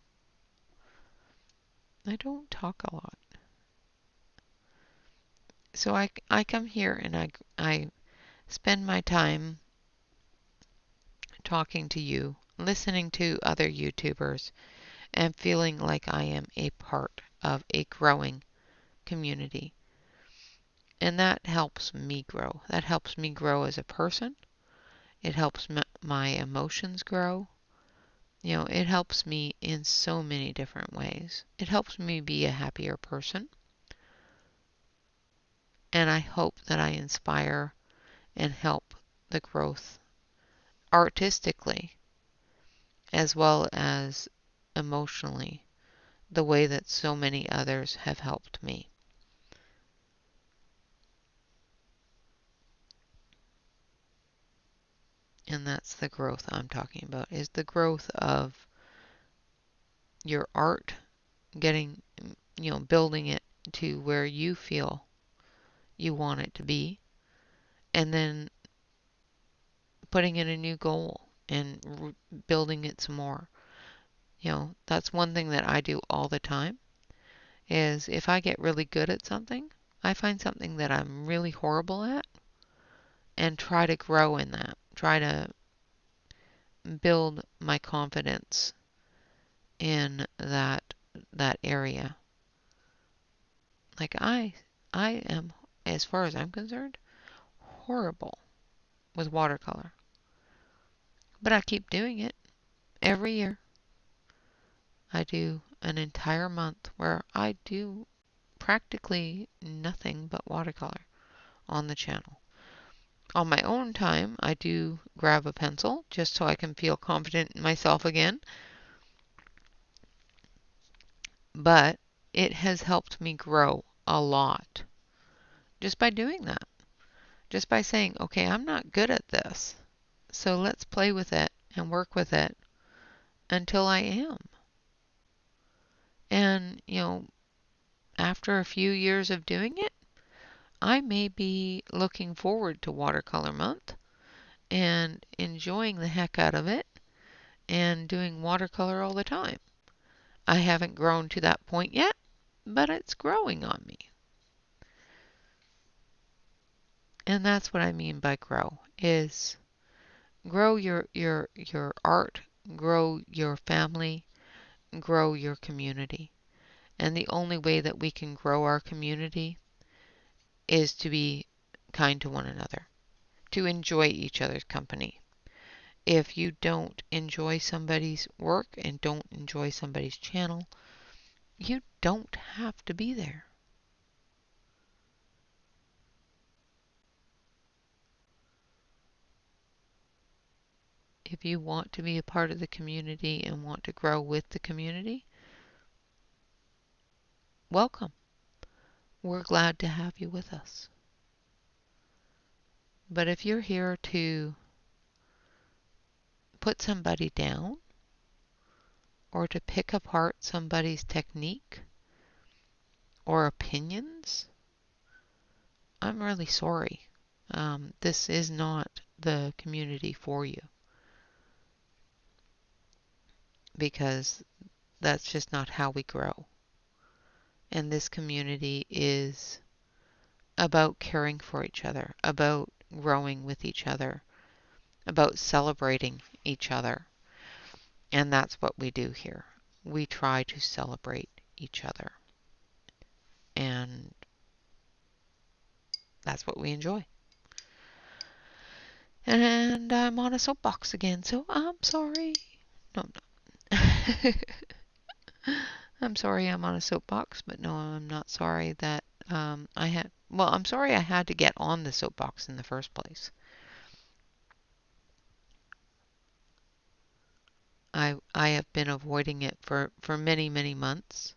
[SPEAKER 1] I don't talk a lot. So I come here and I spend my time talking to you, listening to other YouTubers, and feeling like I am a part of a growing community. And that helps me grow. That helps me grow as a person. It helps my emotions grow. It helps me in so many different ways. It helps me be a happier person. And I hope that I inspire and help the growth artistically as well as emotionally, the way that so many others have helped me. And that's the growth I'm talking about, is the growth of your art, getting, building it to where you feel you want it to be, and then putting in a new goal and building it some more. That's one thing that I do all the time, is if I get really good at something, I find something that I'm really horrible at and try to grow in that. Try to build my confidence in that area. Like I am, as far as I'm concerned, horrible with watercolor. But I keep doing it every year. I do an entire month where I do practically nothing but watercolor on the channel. On my own time, I do grab a pencil just so I can feel confident in myself again. But it has helped me grow a lot just by doing that. Just by saying, okay, I'm not good at this, so let's play with it and work with it until I am. And, after a few years of doing it, I may be looking forward to Watercolor Month and enjoying the heck out of it and doing watercolor all the time. I haven't grown to that point yet, but it's growing on me. And that's what I mean by grow, is Grow your art, grow your family, grow your community. And the only way that we can grow our community is to be kind to one another, to enjoy each other's company. If you don't enjoy somebody's work and don't enjoy somebody's channel, you don't have to be there. If you want to be a part of the community and want to grow with the community, welcome. We're glad to have you with us. But if you're here to put somebody down or to pick apart somebody's technique or opinions, I'm really sorry. This is not the community for you, because that's just not how we grow. And this community is about caring for each other, about growing with each other, about celebrating each other. And that's what we do here. We try to celebrate each other. And that's what we enjoy. And I'm on a soapbox again, so I'm sorry. No, no. I'm sorry I'm on a soapbox, but no, I'm not sorry that I'm sorry I had to get on the soapbox in the first place. I have been avoiding it for many, many months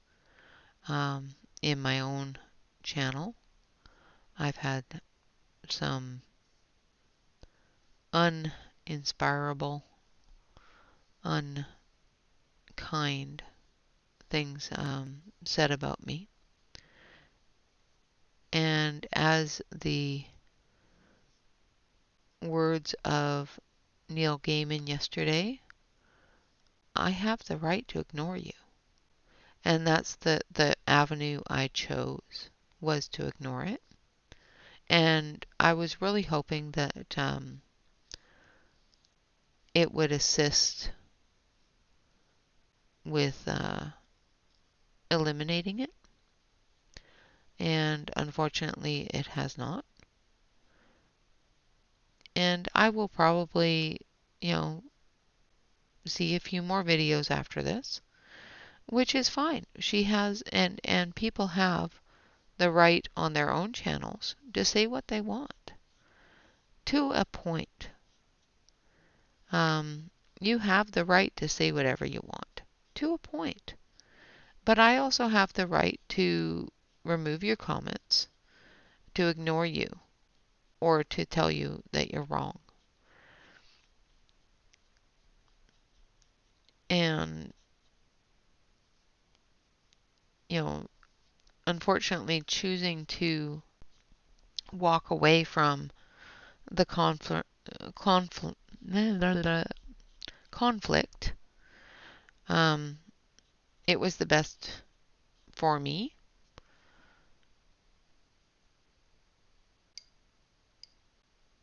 [SPEAKER 1] in my own channel. I've had some uninspirable, unkind things said about me. And as the words of Neil Gaiman yesterday, I have the right to ignore you. And that's the avenue I chose, was to ignore it. And I was really hoping that it would assist with eliminating it. And unfortunately, it has not. And I will probably, see a few more videos after this, which is fine. She has, and people have the right on their own channels to say what they want. To a point. You have the right to say whatever you want. To a point. But I also have the right to remove your comments, to ignore you, or to tell you that you're wrong. And, unfortunately, choosing to walk away from the conflict, it was the best for me.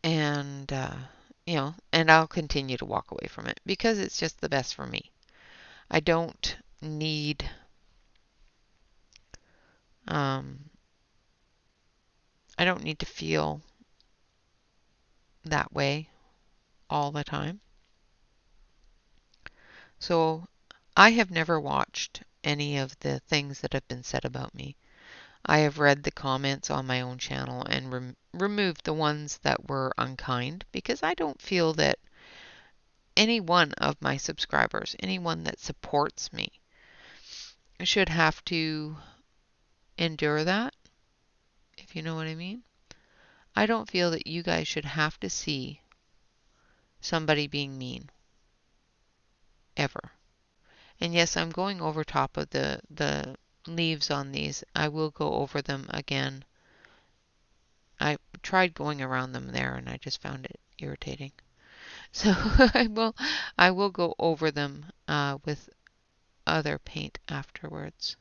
[SPEAKER 1] And, and I'll continue to walk away from it because it's just the best for me. I don't need I don't need to feel that way all the time. So I have never watched any of the things that have been said about me. I have read the comments on my own channel and removed the ones that were unkind, because I don't feel that any one of my subscribers, anyone that supports me, should have to endure that, if you know what I mean. I don't feel that you guys should have to see somebody being mean, ever. And yes, I'm going over top of the leaves on these. I will go over them again. I tried going around them there and I just found it irritating. So I will go over them with other paint afterwards.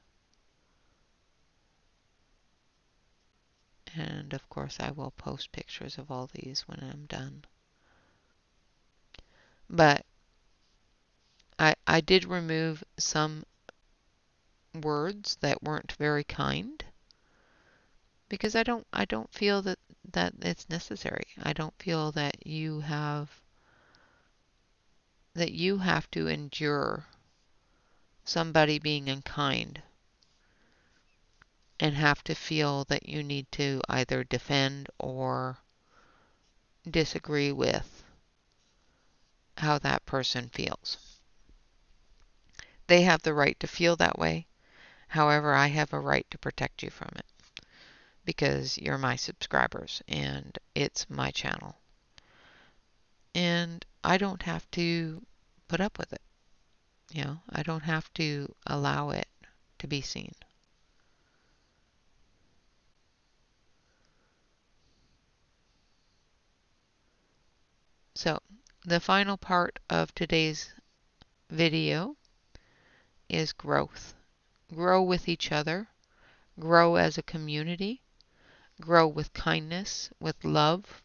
[SPEAKER 1] And of course I will post pictures of all these when I'm done. But I did remove some words that weren't very kind because I don't feel that it's necessary. I don't feel that you have to endure somebody being unkind and have to feel that you need to either defend or disagree with how that person feels. They have the right to feel that way. However, I have a right to protect you from it because you're my subscribers and it's my channel. And I don't have to put up with it. I don't have to allow it to be seen. So, the final part of today's video is growth. Grow with each other, grow as a community, grow with kindness, with love,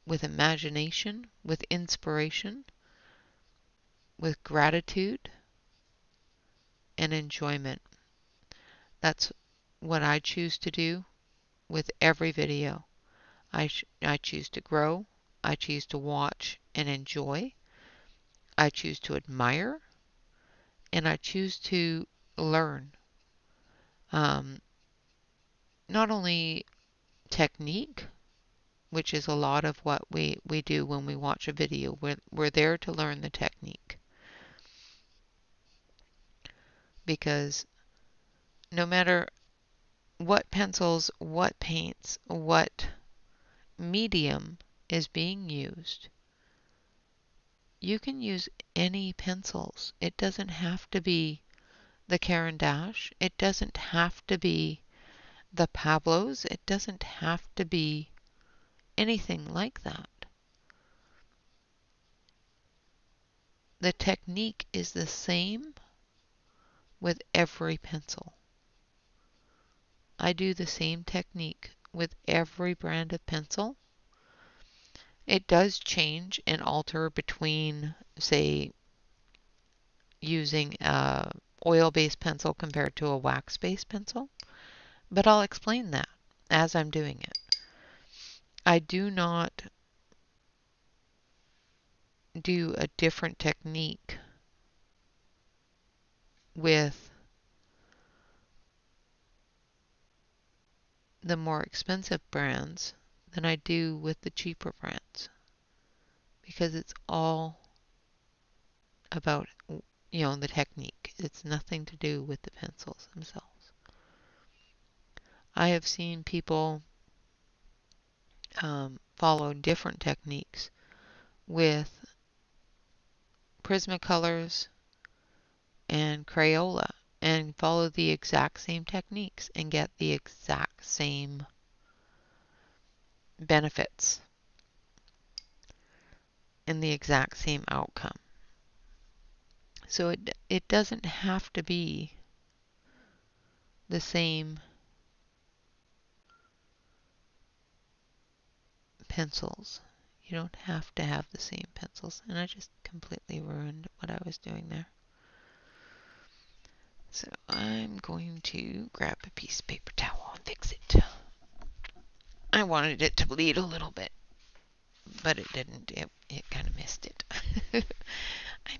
[SPEAKER 1] with imagination, with inspiration, with gratitude and enjoyment. That's what I choose to do with every video. I choose to grow, I choose to watch and enjoy, I choose to admire, and I choose to learn. Not only technique, which is a lot of what we do when we watch a video. We're there to learn the technique. Because no matter what pencils, what paints, what medium is being used, you can use any pencils. It doesn't have to be the Caran d'Ache. It doesn't have to be the Pablos. It doesn't have to be anything like that. The technique is the same with every pencil. I do the same technique with every brand of pencil. It does change and alter between, say, using a oil-based pencil compared to a wax-based pencil, but I'll explain that as I'm doing it. I do not do a different technique with the more expensive brands than I do with the cheaper brands, because it's all about the technique. It's nothing to do with the pencils themselves. I have seen people follow different techniques with Prismacolors and Crayola and follow the exact same techniques and get the exact same benefits and the exact same outcome. So it doesn't have to be the same pencils. You don't have to have the same pencils. And I just completely ruined what I was doing there. So I'm going to grab a piece of paper towel and fix it. I wanted it to bleed a little bit, but it didn't. It kind of missed it. I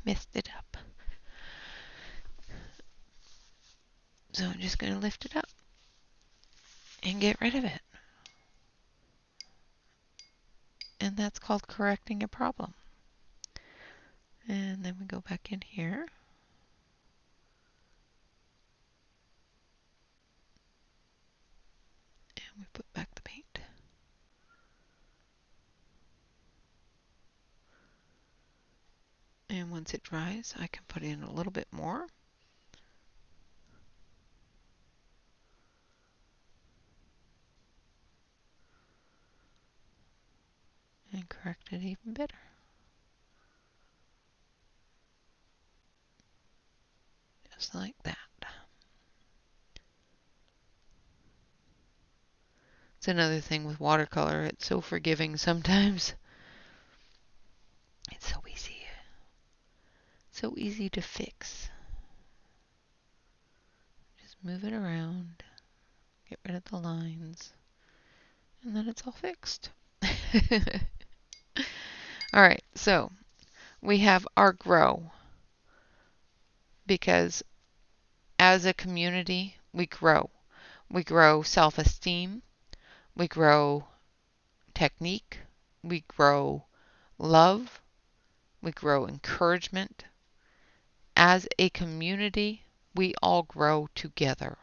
[SPEAKER 1] messed it up. So I'm just going to lift it up and get rid of it. And that's called correcting a problem. And then we go back in here. And we put back the paint. And once it dries, I can put in a little bit more. And correct it even better. Just like that. It's another thing with watercolor. It's so forgiving sometimes. It's so so easy to fix. Just move it around, get rid of the lines, and then it's all fixed. All right, so we have our grow, because as a community, we grow. We grow self-esteem, we grow technique, we grow love, we grow encouragement. As a community, we all grow together.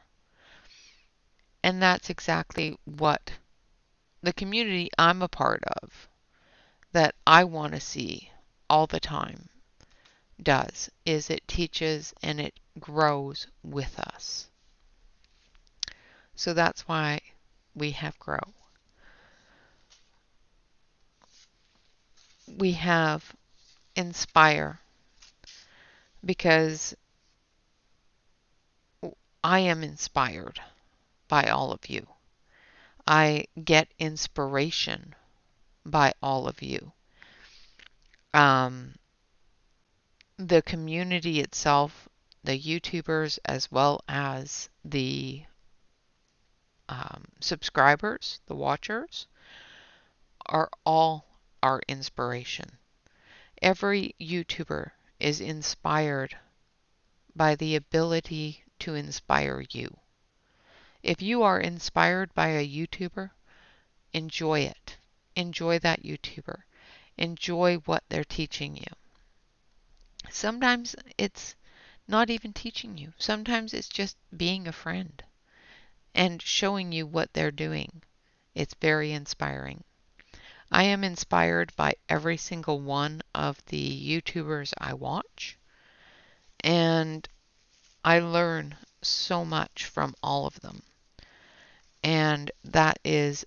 [SPEAKER 1] And that's exactly what the community I'm a part of, that I want to see all the time, does, is it teaches and it grows with us. So that's why we have grow. We have inspire, because I am inspired by all of you. I get inspiration by all of you. The community itself, the YouTubers, as well as the subscribers, the watchers, are all our inspiration. Every YouTuber is inspired by the ability to inspire you. If you are inspired by a YouTuber, enjoy it. Enjoy that YouTuber. Enjoy what they're teaching you. Sometimes it's not even teaching you. Sometimes it's just being a friend and showing you what they're doing. It's very inspiring. I am inspired by every single one of the YouTubers I watch, and I learn so much from all of them. And that is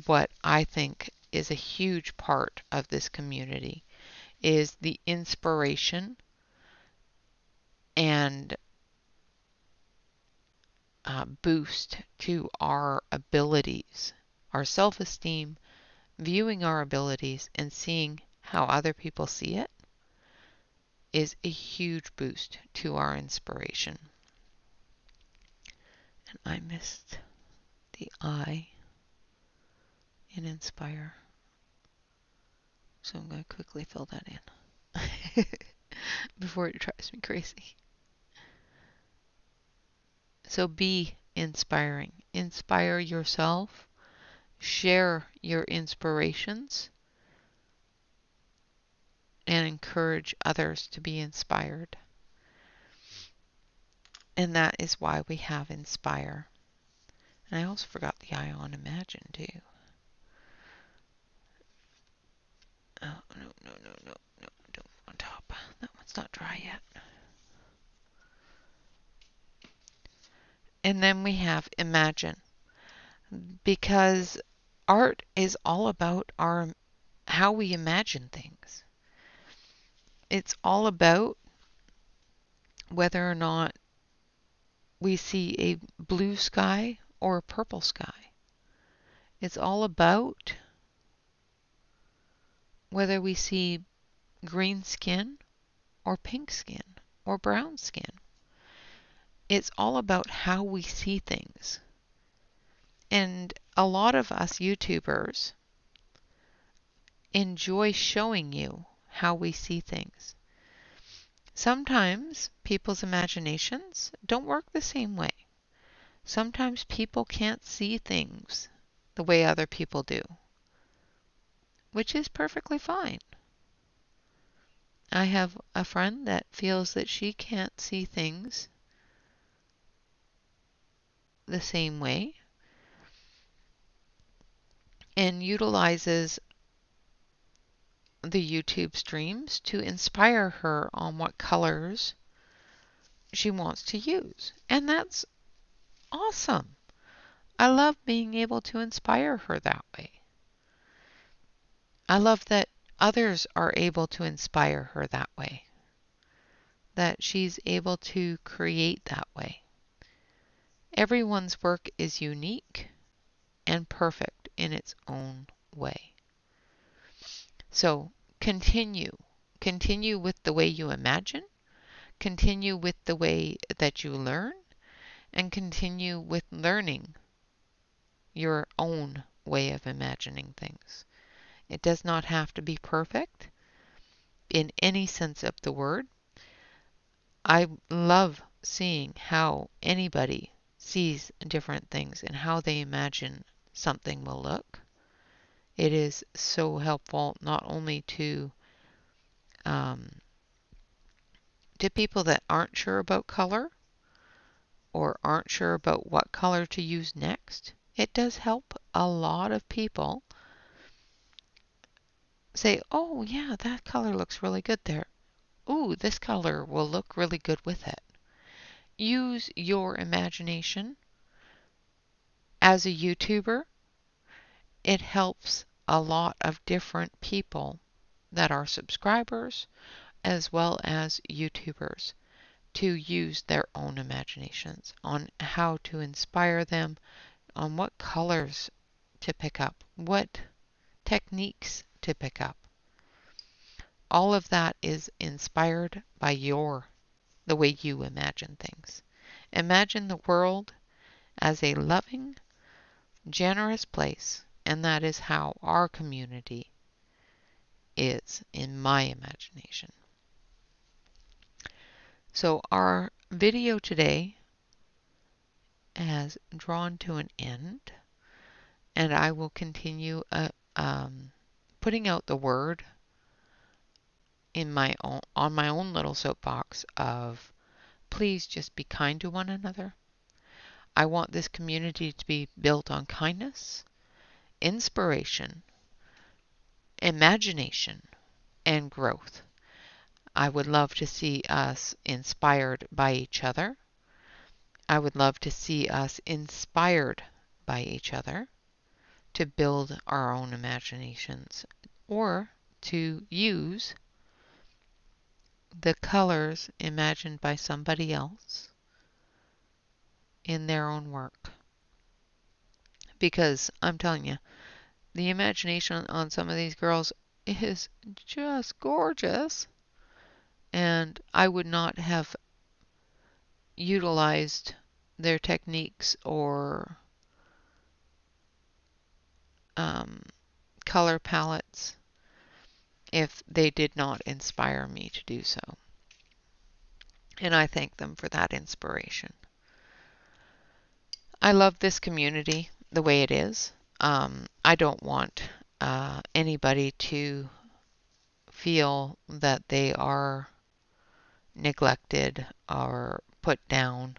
[SPEAKER 1] what I think is a huge part of this community, is the inspiration and boost to our abilities, our self-esteem, viewing our abilities and seeing how other people see it is a huge boost to our inspiration. And I missed the I in inspire, so I'm going to quickly fill that in before it drives me crazy. So be inspiring. Inspire yourself. Share your inspirations and encourage others to be inspired. And that is why we have inspire. And I also forgot the I on imagine too. Oh, no. Don't on top. That one's not dry yet. And then we have imagine, because art is all about how we imagine things. It's all about whether or not we see a blue sky or a purple sky. It's all about whether we see green skin or pink skin or brown skin. It's all about how we see things. And a lot of us YouTubers enjoy showing you how we see things. Sometimes people's imaginations don't work the same way. Sometimes people can't see things the way other people do, which is perfectly fine. I have a friend that feels that she can't see things the same way and utilizes the YouTube streams to inspire her on what colors she wants to use. And that's awesome. I love being able to inspire her that way. I love that others are able to inspire her that way, that she's able to create that way. Everyone's work is unique and perfect in its own way. So continue with the way you imagine, continue with the way that you learn and continue with learning your own way of imagining things. It does not have to be perfect in any sense of the word. I love seeing how anybody sees different things and how they imagine something will look. It is so helpful not only um, to people that aren't sure about color or aren't sure about what color to use next. It does help a lot of people say, oh yeah, that color looks really good there. Ooh, this color will look really good with it. Use your imagination. As a YouTuber, it helps a lot of different people that are subscribers as well as YouTubers to use their own imaginations on how to inspire them, on what colors to pick up, what techniques to pick up. All of that is inspired by the way you imagine things. Imagine the world as a loving, generous place, and that is how our community is in my imagination. So our video today has drawn to an end, and I will continue putting out the word in on my own little soapbox of please just be kind to one another. I want this community to be built on kindness, inspiration, imagination, and growth. I would love to see us inspired by each other. I would love to see us inspired by each other to build our own imaginations or to use the colors imagined by somebody else in their own work. Because I'm telling you, the imagination on some of these girls is just gorgeous. And I would not have utilized their techniques or color palettes if they did not inspire me to do so. And I thank them for that inspiration. I love this community the way it is. I don't want anybody to feel that they are neglected or put down.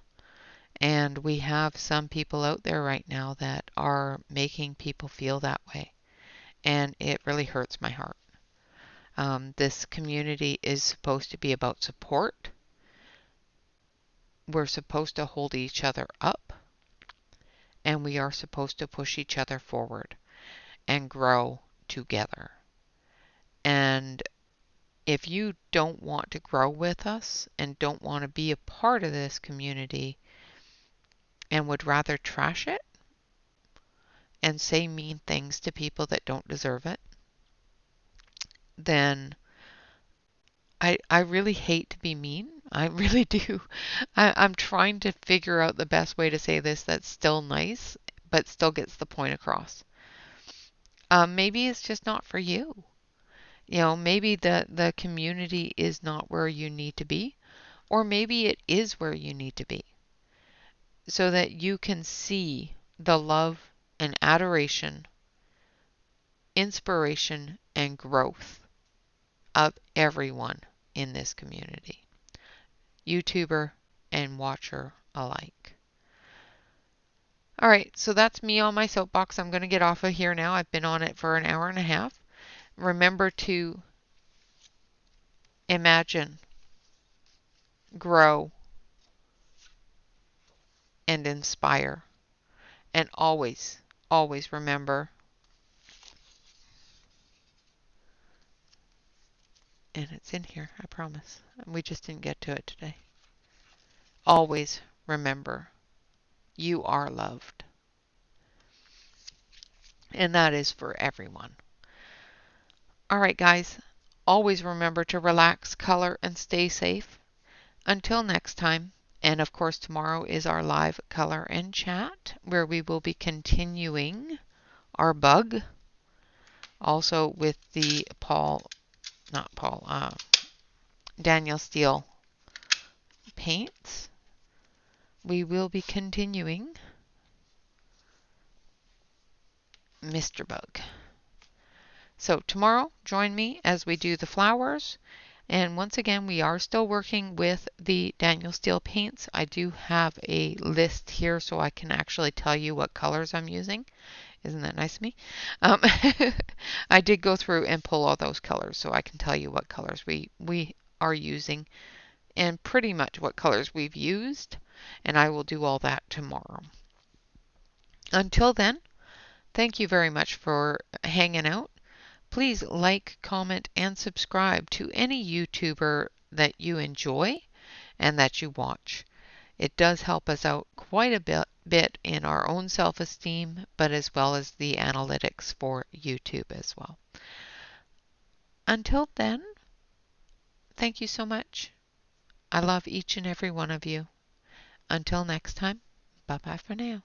[SPEAKER 1] And we have some people out there right now that are making people feel that way. And it really hurts my heart. This community is supposed to be about support. We're supposed to hold each other up. And we are supposed to push each other forward and grow together. And if you don't want to grow with us and don't want to be a part of this community and would rather trash it and say mean things to people that don't deserve it, then I really hate to be mean. I really do. I'm trying to figure out the best way to say this that's still nice, but still gets the point across. Maybe it's just not for you. You know, maybe the community is not where you need to be, or maybe it is where you need to be, so that you can see the love and adoration, inspiration, and growth of everyone in this community, YouTuber and watcher alike. All right, so that's me on my soapbox. I'm going to get off of here now. I've been on it for an hour and a half. Remember to imagine, grow, and inspire. And always, always remember, and it's in here, I promise. We just didn't get to it today. Always remember, you are loved. And that is for everyone. All right, guys, always remember to relax, color, and stay safe. until next time, and of course tomorrow is our live color and chat where we will be continuing our bug, also with the Daniel Steele paints. We will be continuing Mr. Bug. So tomorrow, join me as we do the flowers. And once again, we are still working with the Daniel Steele paints. I do have a list here so I can actually tell you what colors I'm using. Isn't that nice of me? I did go through and pull all those colors so I can tell you what colors we are using and pretty much what colors we've used. And I will do all that tomorrow. Until then, thank you very much for hanging out. Please like, comment, and subscribe to any YouTuber that you enjoy and that you watch. It does help us out quite a bit in our own self-esteem, but as well as the analytics for YouTube as well. Until then, thank you so much. I love each and every one of you. Until next time, bye-bye for now.